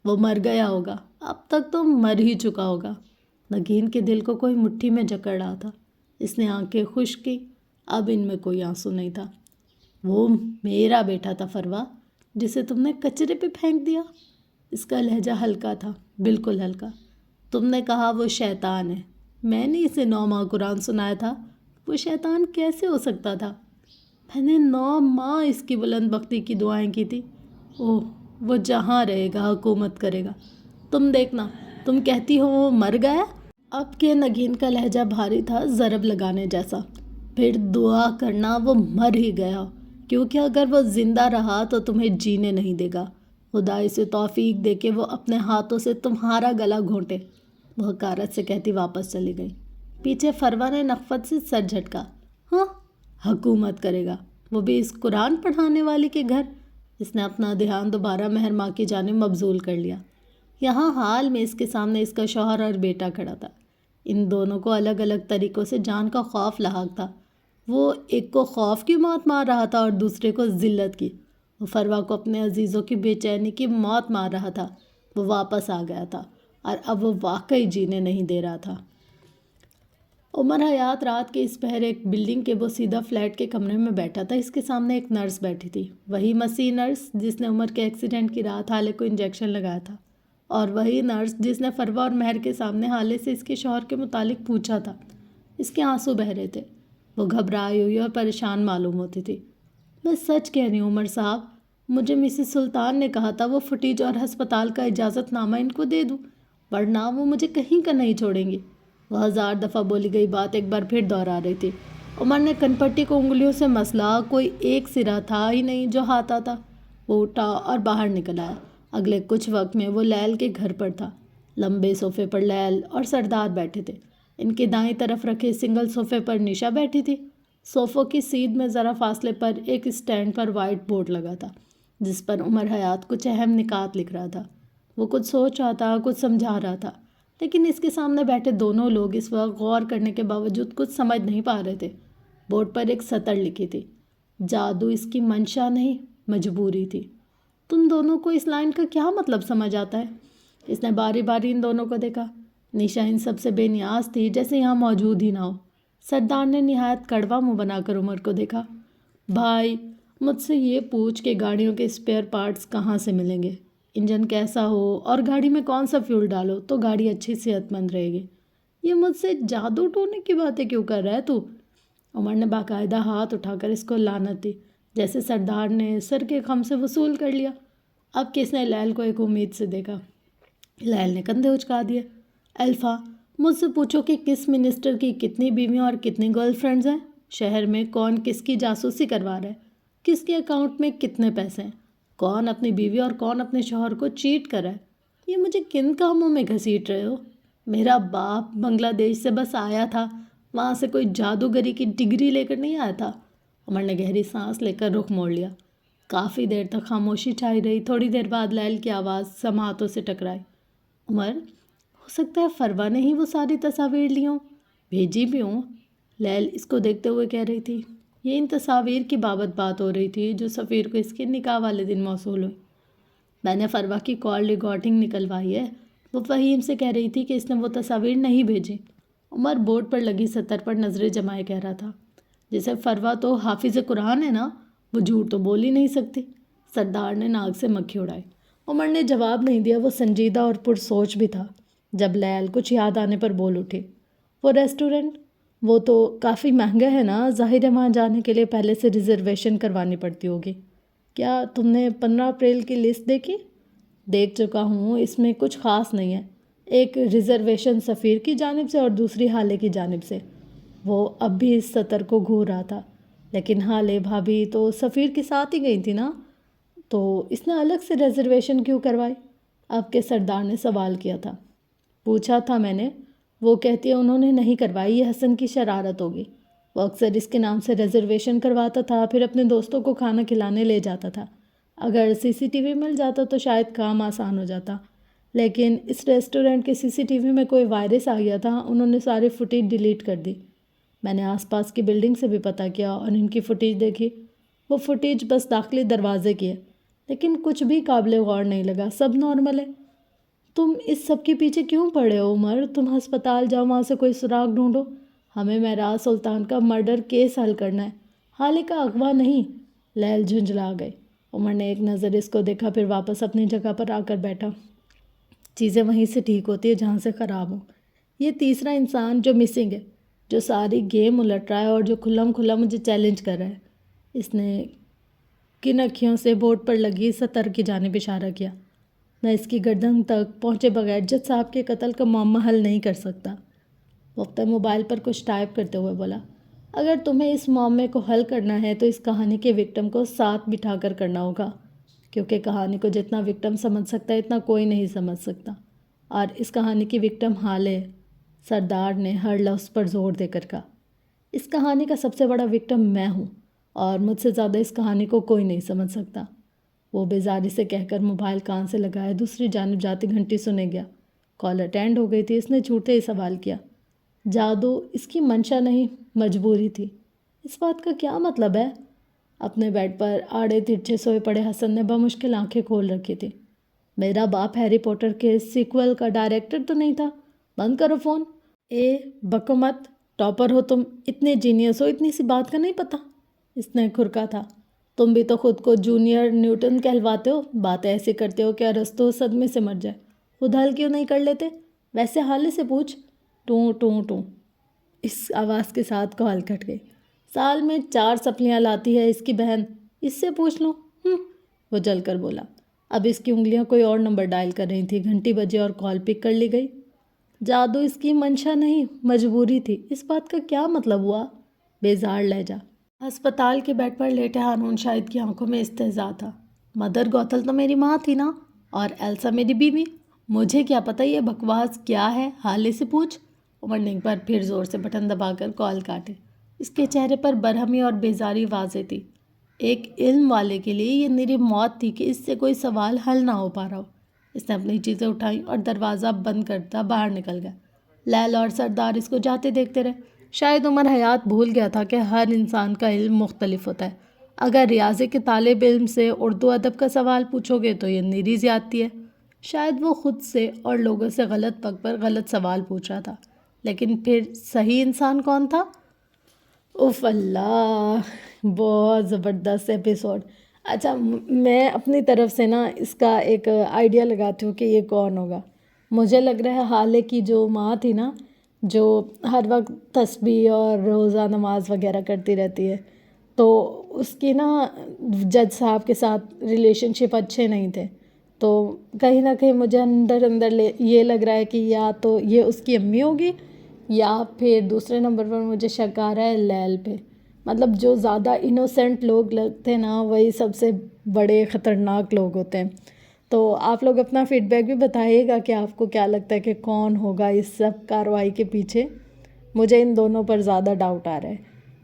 وہ مر گیا ہوگا، اب تک تو مر ہی چکا ہوگا۔ نگین کے دل کو کوئی مٹھی میں جکڑ رہا تھا۔ اس نے آنکھیں خشک کی، اب ان میں کوئی آنسو نہیں تھا۔ وہ میرا بیٹا تھا فروا، جسے تم نے کچرے پہ پھینک دیا۔ اس کا لہجہ ہلکا تھا، بالکل ہلکا۔ تم نے کہا وہ شیطان ہے، میں نے اسے 9 ماہ قرآن سنایا تھا، وہ شیطان کیسے ہو سکتا تھا؟ میں نے 9 ماہ اس کی بلند بختی کی دعائیں کی تھی۔ اوہ، وہ جہاں رہے گا حکومت کرے گا۔ تم دیکھنا، تم کہتی ہو وہ مر گیا، اب کے نگین کا لہجہ بھاری تھا، ضرب لگانے جیسا۔ پھر دعا کرنا وہ مر ہی گیا، کیونکہ اگر وہ زندہ رہا تو تمہیں جینے نہیں دے گا۔ خدا اسے توفیق دے کہ وہ اپنے ہاتھوں سے تمہارا گلا گھونٹے، وہ حقارت سے کہتی واپس چلی گئی۔ پیچھے فروا نے نفرت سے سر جھٹکا۔ ہاں، حکومت کرے گا، وہ بھی اس قرآن پڑھانے والی کے گھر۔ اس نے اپنا دھیان دوبارہ مہر ماں کی جانب مبذول کر لیا۔ یہاں حال میں اس کے سامنے اس کا شوہر اور بیٹا کھڑا تھا۔ ان دونوں کو الگ الگ طریقوں سے جان کا خوف لاحق تھا۔ وہ ایک کو خوف کی موت مار رہا تھا اور دوسرے کو ذلت کی۔ وہ فروا کو اپنے عزیزوں کی بے چینی کی موت مار رہا تھا۔ وہ واپس آ گیا تھا اور اب وہ واقعی جینے نہیں دے رہا تھا۔ عمر حیات رات کے اس پہر ایک بلڈنگ کے وہ سیدھا فلیٹ کے کمرے میں بیٹھا تھا۔ اس کے سامنے ایک نرس بیٹھی تھی، وہی مسیح نرس جس نے عمر کے ایکسیڈنٹ کی رات حالے کو انجیکشن لگایا تھا، اور وہی نرس جس نے فروا اور مہر کے سامنے حالے سے اس کے شوہر کے متعلق پوچھا تھا۔ اس کے آنسو بہہ رہے تھے، وہ گھبرائی ہوئی اور پریشان معلوم ہوتی تھی۔ میں سچ کہہ رہی ہوں عمر صاحب، مجھے مسز سلطان نے کہا تھا وہ فوٹیج اور ہسپتال کا اجازت نامہ ان کو دے دوں، ورنہ وہ مجھے کہیں کا نہیں چھوڑیں گے۔ وہ 1000 دفعہ بولی گئی بات ایک بار پھر دہرا رہی تھی۔ عمر نے کنپٹی کو انگلیوں سے مسلا، کوئی ایک سرا تھا ہی نہیں جو ہاتھ آتا۔ وہ اٹھا اور باہر نکل آیا۔ اگلے کچھ وقت میں وہ لیل کے گھر پر تھا۔ لمبے صوفے پر لیل اور سردار بیٹھے تھے۔ ان کے دائیں طرف رکھے سنگل صوفے پر نشا بیٹھی تھی۔ صوفوں کی سیدھ میں ذرا فاصلے پر ایک اسٹینڈ پر وائٹ بورڈ لگا تھا، جس پر عمر حیات کچھ اہم نکات لکھ رہا تھا۔ وہ کچھ سوچ رہا تھا، کچھ سمجھا رہا تھا، لیکن اس کے سامنے بیٹھے دونوں لوگ اس وقت غور کرنے کے باوجود کچھ سمجھ نہیں پا رہے تھے۔ بورڈ پر ایک سطر لکھی تھی، جادو اس کی منشا نہیں، مجبوری تھی۔ تم دونوں کو اس لائن کا کیا مطلب سمجھ آتا ہے؟ اس نے باری باری ان دونوں کو دیکھا۔ نشا ان سب سے بے نیاز تھی، جیسے یہاں موجود ہی نہ ہو۔ سردار نے نہایت کڑوا منہ بنا کر عمر کو دیکھا۔ بھائی، مجھ سے یہ پوچھ کہ گاڑیوں کے اسپیئر پارٹس کہاں سے ملیں گے، انجن کیسا ہو اور گاڑی میں کون سا فیول ڈالو تو گاڑی اچھی صحت مند رہے گی، یہ مجھ سے جادو ٹونے کی باتیں کیوں کر رہا ہے تو؟ عمر نے باقاعدہ ہاتھ اٹھا کر اس کو لعنت دی، جیسے سردار نے سر کے خم سے وصول کر لیا۔ اب کس نے لیل کو ایک امید سے دیکھا۔ لیل نے کندھے اچکا دیے۔ الفا، مجھ سے پوچھو کہ کس منسٹر کی کتنی بیویاں اور کتنی گرل فرینڈز ہیں، شہر میں کون کس کی جاسوسی کروا رہا ہے، کس کے اکاؤنٹ میں کتنے پیسے ہیں، کون اپنی بیوی اور کون اپنے شوہر کو چیٹ کر رہا ہے، یہ مجھے کن کاموں میں گھسیٹ رہے ہو؟ میرا باپ بنگلہ دیش سے بس آیا تھا، وہاں سے کوئی جادوگری کی ڈگری لے کر نہیں آیا تھا۔ عمر نے گہری سانس لے کر رخ موڑ لیا۔ کافی دیر تک خاموشی چھائی رہی۔ تھوڑی دیر بعد لیل کی آواز سماعتوں سے ٹکرائی۔ عمر، ہو سکتا ہے فروا نے ہی وہ ساری تصاویر لی ہوں، بھیجی بھی ہوں۔ لیل اس کو دیکھتے ہوئے کہہ رہی تھی۔ یہ ان تصاویر کی بابت بات ہو رہی تھی جو سفیر کو اس کے نکاح والے دن موصول ہوئی۔ میں نے فروا کی کال ریکارڈنگ نکلوائی ہے، وہ فہیم سے کہہ رہی تھی کہ اس نے وہ تصاویر نہیں بھیجی۔ عمر بورڈ پر لگی سطر پر نظریں جمائے کہہ رہا تھا، جیسے فروا تو حافظ قرآن ہے نا، وہ جھوٹ تو بول ہی نہیں سکتی۔ سردار نے ناک سے مکھی اڑائی۔ عمر نے جواب نہیں دیا، وہ سنجیدہ اور پرسوچ بھی تھا۔ جب لیل کچھ یاد آنے پر بول اٹھی، وہ ریسٹورنٹ، وہ تو کافی مہنگا ہے نا، ظاہر ہے وہاں جانے کے لیے پہلے سے ریزرویشن کروانی پڑتی ہوگی۔ کیا تم نے 15 اپریل کی لسٹ دیکھی؟ دیکھ چکا ہوں، اس میں کچھ خاص نہیں ہے۔ ایک ریزرویشن سفیر کی جانب سے اور دوسری حالے کی جانب سے۔ وہ اب بھی اس سطر کو گھور رہا تھا۔ لیکن حالے بھابھی تو سفیر کے ساتھ ہی گئی تھی نا، تو اس نے الگ سے ریزرویشن کیوں کروائی؟ اب کے سردار نے سوال کیا تھا۔ پوچھا تھا میں نے، وہ کہتی ہے انہوں نے نہیں کروائی، یہ حسن کی شرارت ہوگی۔ وہ اکثر اس کے نام سے ریزرویشن کرواتا تھا، پھر اپنے دوستوں کو کھانا کھلانے لے جاتا تھا۔ اگر CCTV مل جاتا تو شاید کام آسان ہو جاتا، لیکن اس ریسٹورنٹ کے CCTV میں کوئی وائرس آ گیا تھا، انہوں نے ساری فوٹیج ڈیلیٹ کر دی۔ میں نے آس پاس کی بلڈنگ سے بھی پتہ کیا اور ان کی فوٹیج دیکھی۔ وہ فوٹیج بس داخلی دروازے کی ہے، لیکن کچھ بھی قابل غور نہیں لگا، سب نارمل ہے۔ تم اس سب کے پیچھے کیوں پڑے ہو عمر؟ تم ہسپتال جاؤ، وہاں سے کوئی سراغ ڈھونڈو۔ ہمیں معراج سلطان کا مرڈر کیس حل کرنا ہے، حالے کا اغوا نہیں۔ لیل جھنجھلا گئی۔ عمر نے ایک نظر اس کو دیکھا، پھر واپس اپنی جگہ پر آ کر بیٹھا۔ چیزیں وہیں سے ٹھیک ہوتی ہیں جہاں سے خراب ہوں۔ یہ تیسرا انسان جو مسنگ ہے، جو ساری گیم الٹ رہا ہے اور جو کھلم کھلا مجھے چیلنج کر رہا ہے۔ اس نے کن اکھیوں سے بورڈ پر لگی سطر کی جانب اشارہ کیا۔ میں اس کی گردن تک پہنچے بغیر جج صاحب کے قتل کا معمہ حل نہیں کر سکتا۔ وہ اپنے موبائل پر کچھ ٹائپ کرتے ہوئے بولا، اگر تمہیں اس معمے کو حل کرنا ہے تو اس کہانی کے وکٹم کو ساتھ بٹھا کر کرنا ہوگا، کیونکہ کہانی کو جتنا وکٹم سمجھ سکتا ہے اتنا کوئی نہیں سمجھ سکتا، اور اس کہانی کی وکٹم ہالے۔ سردار نے ہر لفظ پر زور دے کر کہا، اس کہانی کا سب سے بڑا وکٹم میں ہوں، اور مجھ سے زیادہ اس کہانی کو کوئی نہیں سمجھ سکتا۔ وہ بیزاری سے کہہ کر موبائل کان سے لگائے دوسری جانب جاتی گھنٹی سنے گیا۔ کال اٹینڈ ہو گئی تھی۔ اس نے چھوٹے ہی سوال کیا، جادو اس کی منشا نہیں مجبوری تھی، اس بات کا کیا مطلب ہے؟ اپنے بیڈ پر آڑے ترچھے سوئے پڑے حسن نے بمشکل آنکھیں کھول رکھی تھی۔ میرا باپ ہیری پوٹر کے سیکول کا ڈائریکٹر تو نہیں تھا؟ بند کرو فون۔ بکو مت، ٹاپر ہو تم، اتنے جینیس ہو، اتنی سی بات کا نہیں پتہ؟ اس نے کھرکا تھا۔ تم بھی تو خود کو جونیئر نیوٹن کہلواتے ہو، باتیں ایسی کرتے ہو کہ ارسطو صدمے سے مر جائے۔ خود حل کیوں نہیں کر لیتے؟ ویسے حالے سے پوچھ۔ ٹوں ٹوں ٹوں، اس آواز کے ساتھ کال کٹ گئی۔ سال میں 4 سپلیاں لاتی ہے اس کی بہن، اس سے پوچھ لوں۔ وہ جل کر بولا۔ اب اس کی انگلیاں کوئی اور نمبر ڈائل کر رہی تھی۔ گھنٹی بجی اور کال پک کر لی گئی۔ جادو اس کی منشا نہیں مجبوری تھی، اس بات کا کیا مطلب ہوا؟ بیزار لہجہ۔ ہسپتال کے بیڈ پر لیٹے ہارون شاہد کی آنکھوں میں استہزاء تھا۔ مدر گوتھل تو میری ماں تھی نا، اور ایلسا میری بیوی۔ مجھے کیا پتہ یہ بکواس کیا ہے، حالے سے پوچھ۔ عمر پر پھر زور سے بٹن دبا کر کال کاٹے۔ اس کے چہرے پر برہمی اور بیزاری واضح تھی۔ ایک علم والے کے لیے یہ نری موت تھی کہ اس سے کوئی سوال حل نہ ہو پا رہا ہو۔ اس نے اپنی چیزیں اٹھائیں اور دروازہ بند کرتا باہر نکل گیا۔ لیل اور سردار اس کو جاتے دیکھتے رہے۔ شاید عمر حیات بھول گیا تھا کہ ہر انسان کا علم مختلف ہوتا ہے۔ اگر ریاضی کے طالب علم سے اردو ادب کا سوال پوچھو گے تو یہ نری زیادتی ہے۔ شاید وہ خود سے اور لوگوں سے غلط وقت پر غلط سوال پوچھ رہا تھا، لیکن پھر صحیح انسان کون تھا؟ اف اللہ، بہت زبردست ایپیسوڈ۔ اچھا، میں اپنی طرف سے نا اس کا ایک آئیڈیا لگاتی ہوں کہ یہ کون ہوگا۔ مجھے لگ رہا ہے حالے کی جو ماں تھی نا، جو ہر وقت تسبیح اور روزہ نماز وغیرہ کرتی رہتی ہے، تو اس کی نا جج صاحب کے ساتھ ریلیشن شپ اچھے نہیں تھے، تو کہیں نہ کہیں مجھے اندر یہ لگ رہا ہے کہ یا تو یہ اس کی امی ہوگی، یا پھر دوسرے نمبر پر مجھے شک آ رہا ہے لیل پہ۔ مطلب جو زیادہ انوسینٹ لوگ لگتے ہیں نا، وہی سب سے بڑے خطرناک لوگ ہوتے ہیں۔ تو آپ لوگ اپنا فیڈ بیک بھی بتائیے گا کہ آپ کو کیا لگتا ہے کہ کون ہوگا اس سب کارروائی کے پیچھے۔ مجھے ان دونوں پر زیادہ ڈاؤٹ آ رہا ہے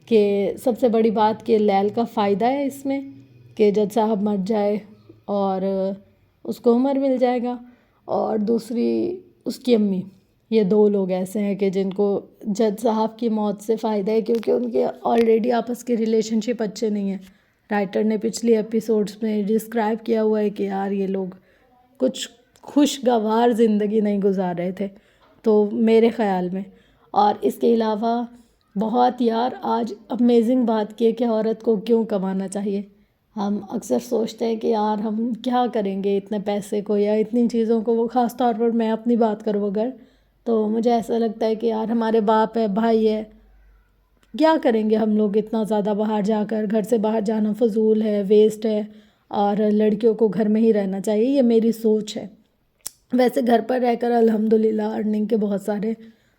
کہ سب سے بڑی بات کہ لیل کا فائدہ ہے اس میں کہ جج صاحب مر جائے اور اس کو عمر مل جائے گا، اور دوسری اس کی امی۔ یہ 2 لوگ ایسے ہیں کہ جن کو جج صاحب کی موت سے فائدہ ہے، کیونکہ ان کے آلریڈی آپس کے ریلیشن شپ اچھے نہیں ہیں۔ رائٹر نے پچھلی ایپیسوڈز میں ڈسکرائب کیا ہوا ہے کہ یار یہ لوگ کچھ خوشگوار زندگی نہیں گزار رہے تھے، تو میرے خیال میں۔ اور اس کے علاوہ بہت یار آج امیزنگ بات کی ہے کہ عورت کو کیوں کمانا چاہیے۔ ہم اکثر سوچتے ہیں کہ یار ہم کیا کریں گے اتنے پیسے کو یا اتنی چیزوں کو، وہ خاص طور پر میں اپنی بات کروں اگر، تو مجھے ایسا لگتا ہے کہ یار ہمارے باپ ہے، بھائی ہے، کیا کریں گے ہم لوگ اتنا زیادہ باہر جا کر؟ گھر سے باہر جانا فضول ہے، ویسٹ ہے، اور لڑکیوں کو گھر میں ہی رہنا چاہیے، یہ میری سوچ ہے۔ ویسے گھر پر رہ کر الحمدللہ ارننگ کے بہت سارے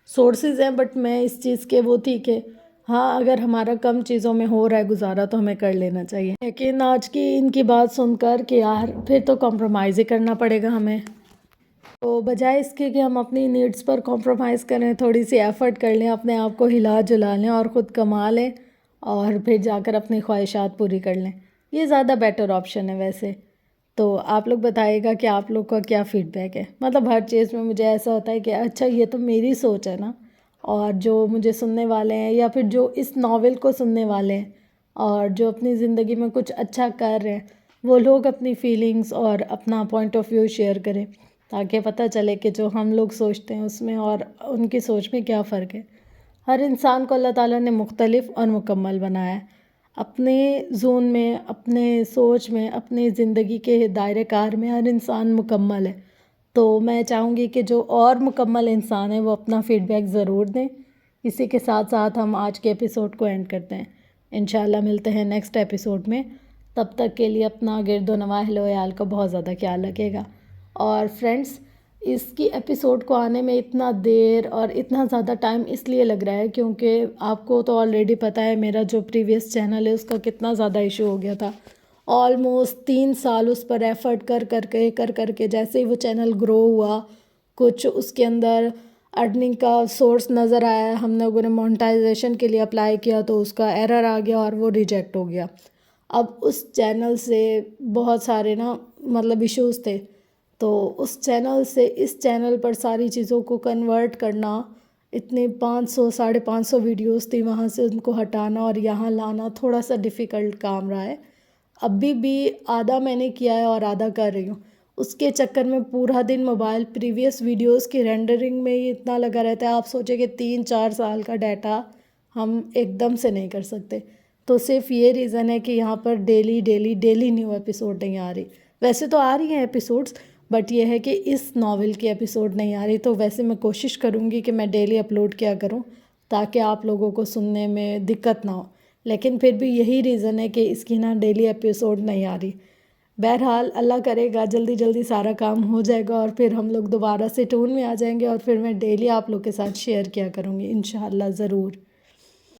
سورسز ہیں، بٹ میں اس چیز کے وہ تھی کہ ہاں اگر ہمارا کم چیزوں میں ہو رہا ہے گزارا تو ہمیں کر لینا چاہیے۔ لیکن آج کی ان کی بات سن کر کہ یار پھر تو کمپرومائز ہی کرنا پڑے گا ہمیں، تو بجائے اس کے کہ ہم اپنی نیڈس پر کمپرومائز کریں، تھوڑی سی ایفرٹ کر لیں، اپنے آپ کو ہلا جلا لیں اور خود کما لیں، اور پھر جا کر اپنی خواہشات پوری کر لیں، یہ زیادہ بیٹر آپشن ہے ویسے۔ تو آپ لوگ بتائیے گا کہ آپ لوگ کا کیا فیڈ بیک ہے۔ مطلب ہر چیز میں مجھے ایسا ہوتا ہے کہ اچھا یہ تو میری سوچ ہے نا، اور جو مجھے سننے والے ہیں یا پھر جو اس ناول کو سننے والے ہیں اور جو اپنی زندگی میں کچھ اچھا کر رہے ہیں، وہ لوگ اپنی فیلنگز اور اپنا پوائنٹ آف ویو شیئر کریں، تاکہ پتہ چلے کہ جو ہم لوگ سوچتے ہیں اس میں اور ان کی سوچ میں کیا فرق ہے۔ ہر انسان کو اللہ تعالیٰ نے مختلف اور مکمل بنایا ہے، اپنے زون میں، اپنے سوچ میں، اپنی زندگی کے دائرہ کار میں ہر انسان مکمل ہے۔ تو میں چاہوں گی کہ جو اور مکمل انسان ہیں وہ اپنا فیڈ بیک ضرور دیں۔ اسی کے ساتھ ساتھ ہم آج کے ایپیسوڈ کو اینڈ کرتے ہیں۔ انشاءاللہ ملتے ہیں نیکسٹ ایپیسوڈ میں، تب تک کے لیے اپنا گرد و نواح اہل و عیال کا بہت زیادہ خیال رکھے گا۔ اور فرینڈس، اس کی ایپیسوڈ کو آنے میں اتنا دیر اور اتنا زیادہ ٹائم اس لیے لگ رہا ہے کیونکہ آپ کو تو آلریڈی پتہ ہے میرا جو پریویس چینل ہے اس کا کتنا زیادہ ایشو ہو گیا تھا. آلموسٹ 3 سال اس پر ایفرٹ کر کے جیسے ہی وہ چینل گرو ہوا، کچھ اس کے اندر ارننگ کا سورس نظر آیا، ہم لوگوں نے مونٹائزیشن کے لیے اپلائی کیا تو اس کا ایرر آ گیا اور وہ ریجیکٹ ہو گیا. اب اس چینل سے بہت سارے مطلب ایشوز تھے، تو اس چینل سے اس چینل پر ساری چیزوں کو کنورٹ کرنا، اتنے 500 ویڈیوز تھی، وہاں سے ان کو ہٹانا اور یہاں لانا تھوڑا سا ڈیفیکلٹ کام رہا ہے. ابھی بھی آدھا میں نے کیا ہے اور آدھا کر رہی ہوں. اس کے چکر میں پورا دن موبائل پریویس ویڈیوز کی رینڈرنگ میں ہی اتنا لگا رہتا ہے. آپ سوچیں کہ 3-4 سال کا ڈیٹا ہم ایک دم سے نہیں کر سکتے. تو صرف یہ ریزن ہے کہ یہاں پر ڈیلی نیو ایپیسوڈ نہیں آ رہی. ویسے تو آ رہی ہیں ایپیسوڈز، بٹ یہ ہے کہ اس ناول کی ایپیسوڈ نہیں آ رہی. تو ویسے میں کوشش کروں گی کہ میں ڈیلی اپلوڈ کیا کروں تاکہ آپ لوگوں کو سننے میں دقت نہ ہو. لیکن پھر بھی یہی ریزن ہے کہ اس کی ڈیلی ایپیسوڈ نہیں آ رہی. بہرحال اللہ کرے گا جلدی سارا کام ہو جائے گا اور پھر ہم لوگ دوبارہ سے ٹون میں آ جائیں گے اور پھر میں ڈیلی آپ لوگ کے ساتھ شیئر کیا کروں گی انشاءاللہ ضرور.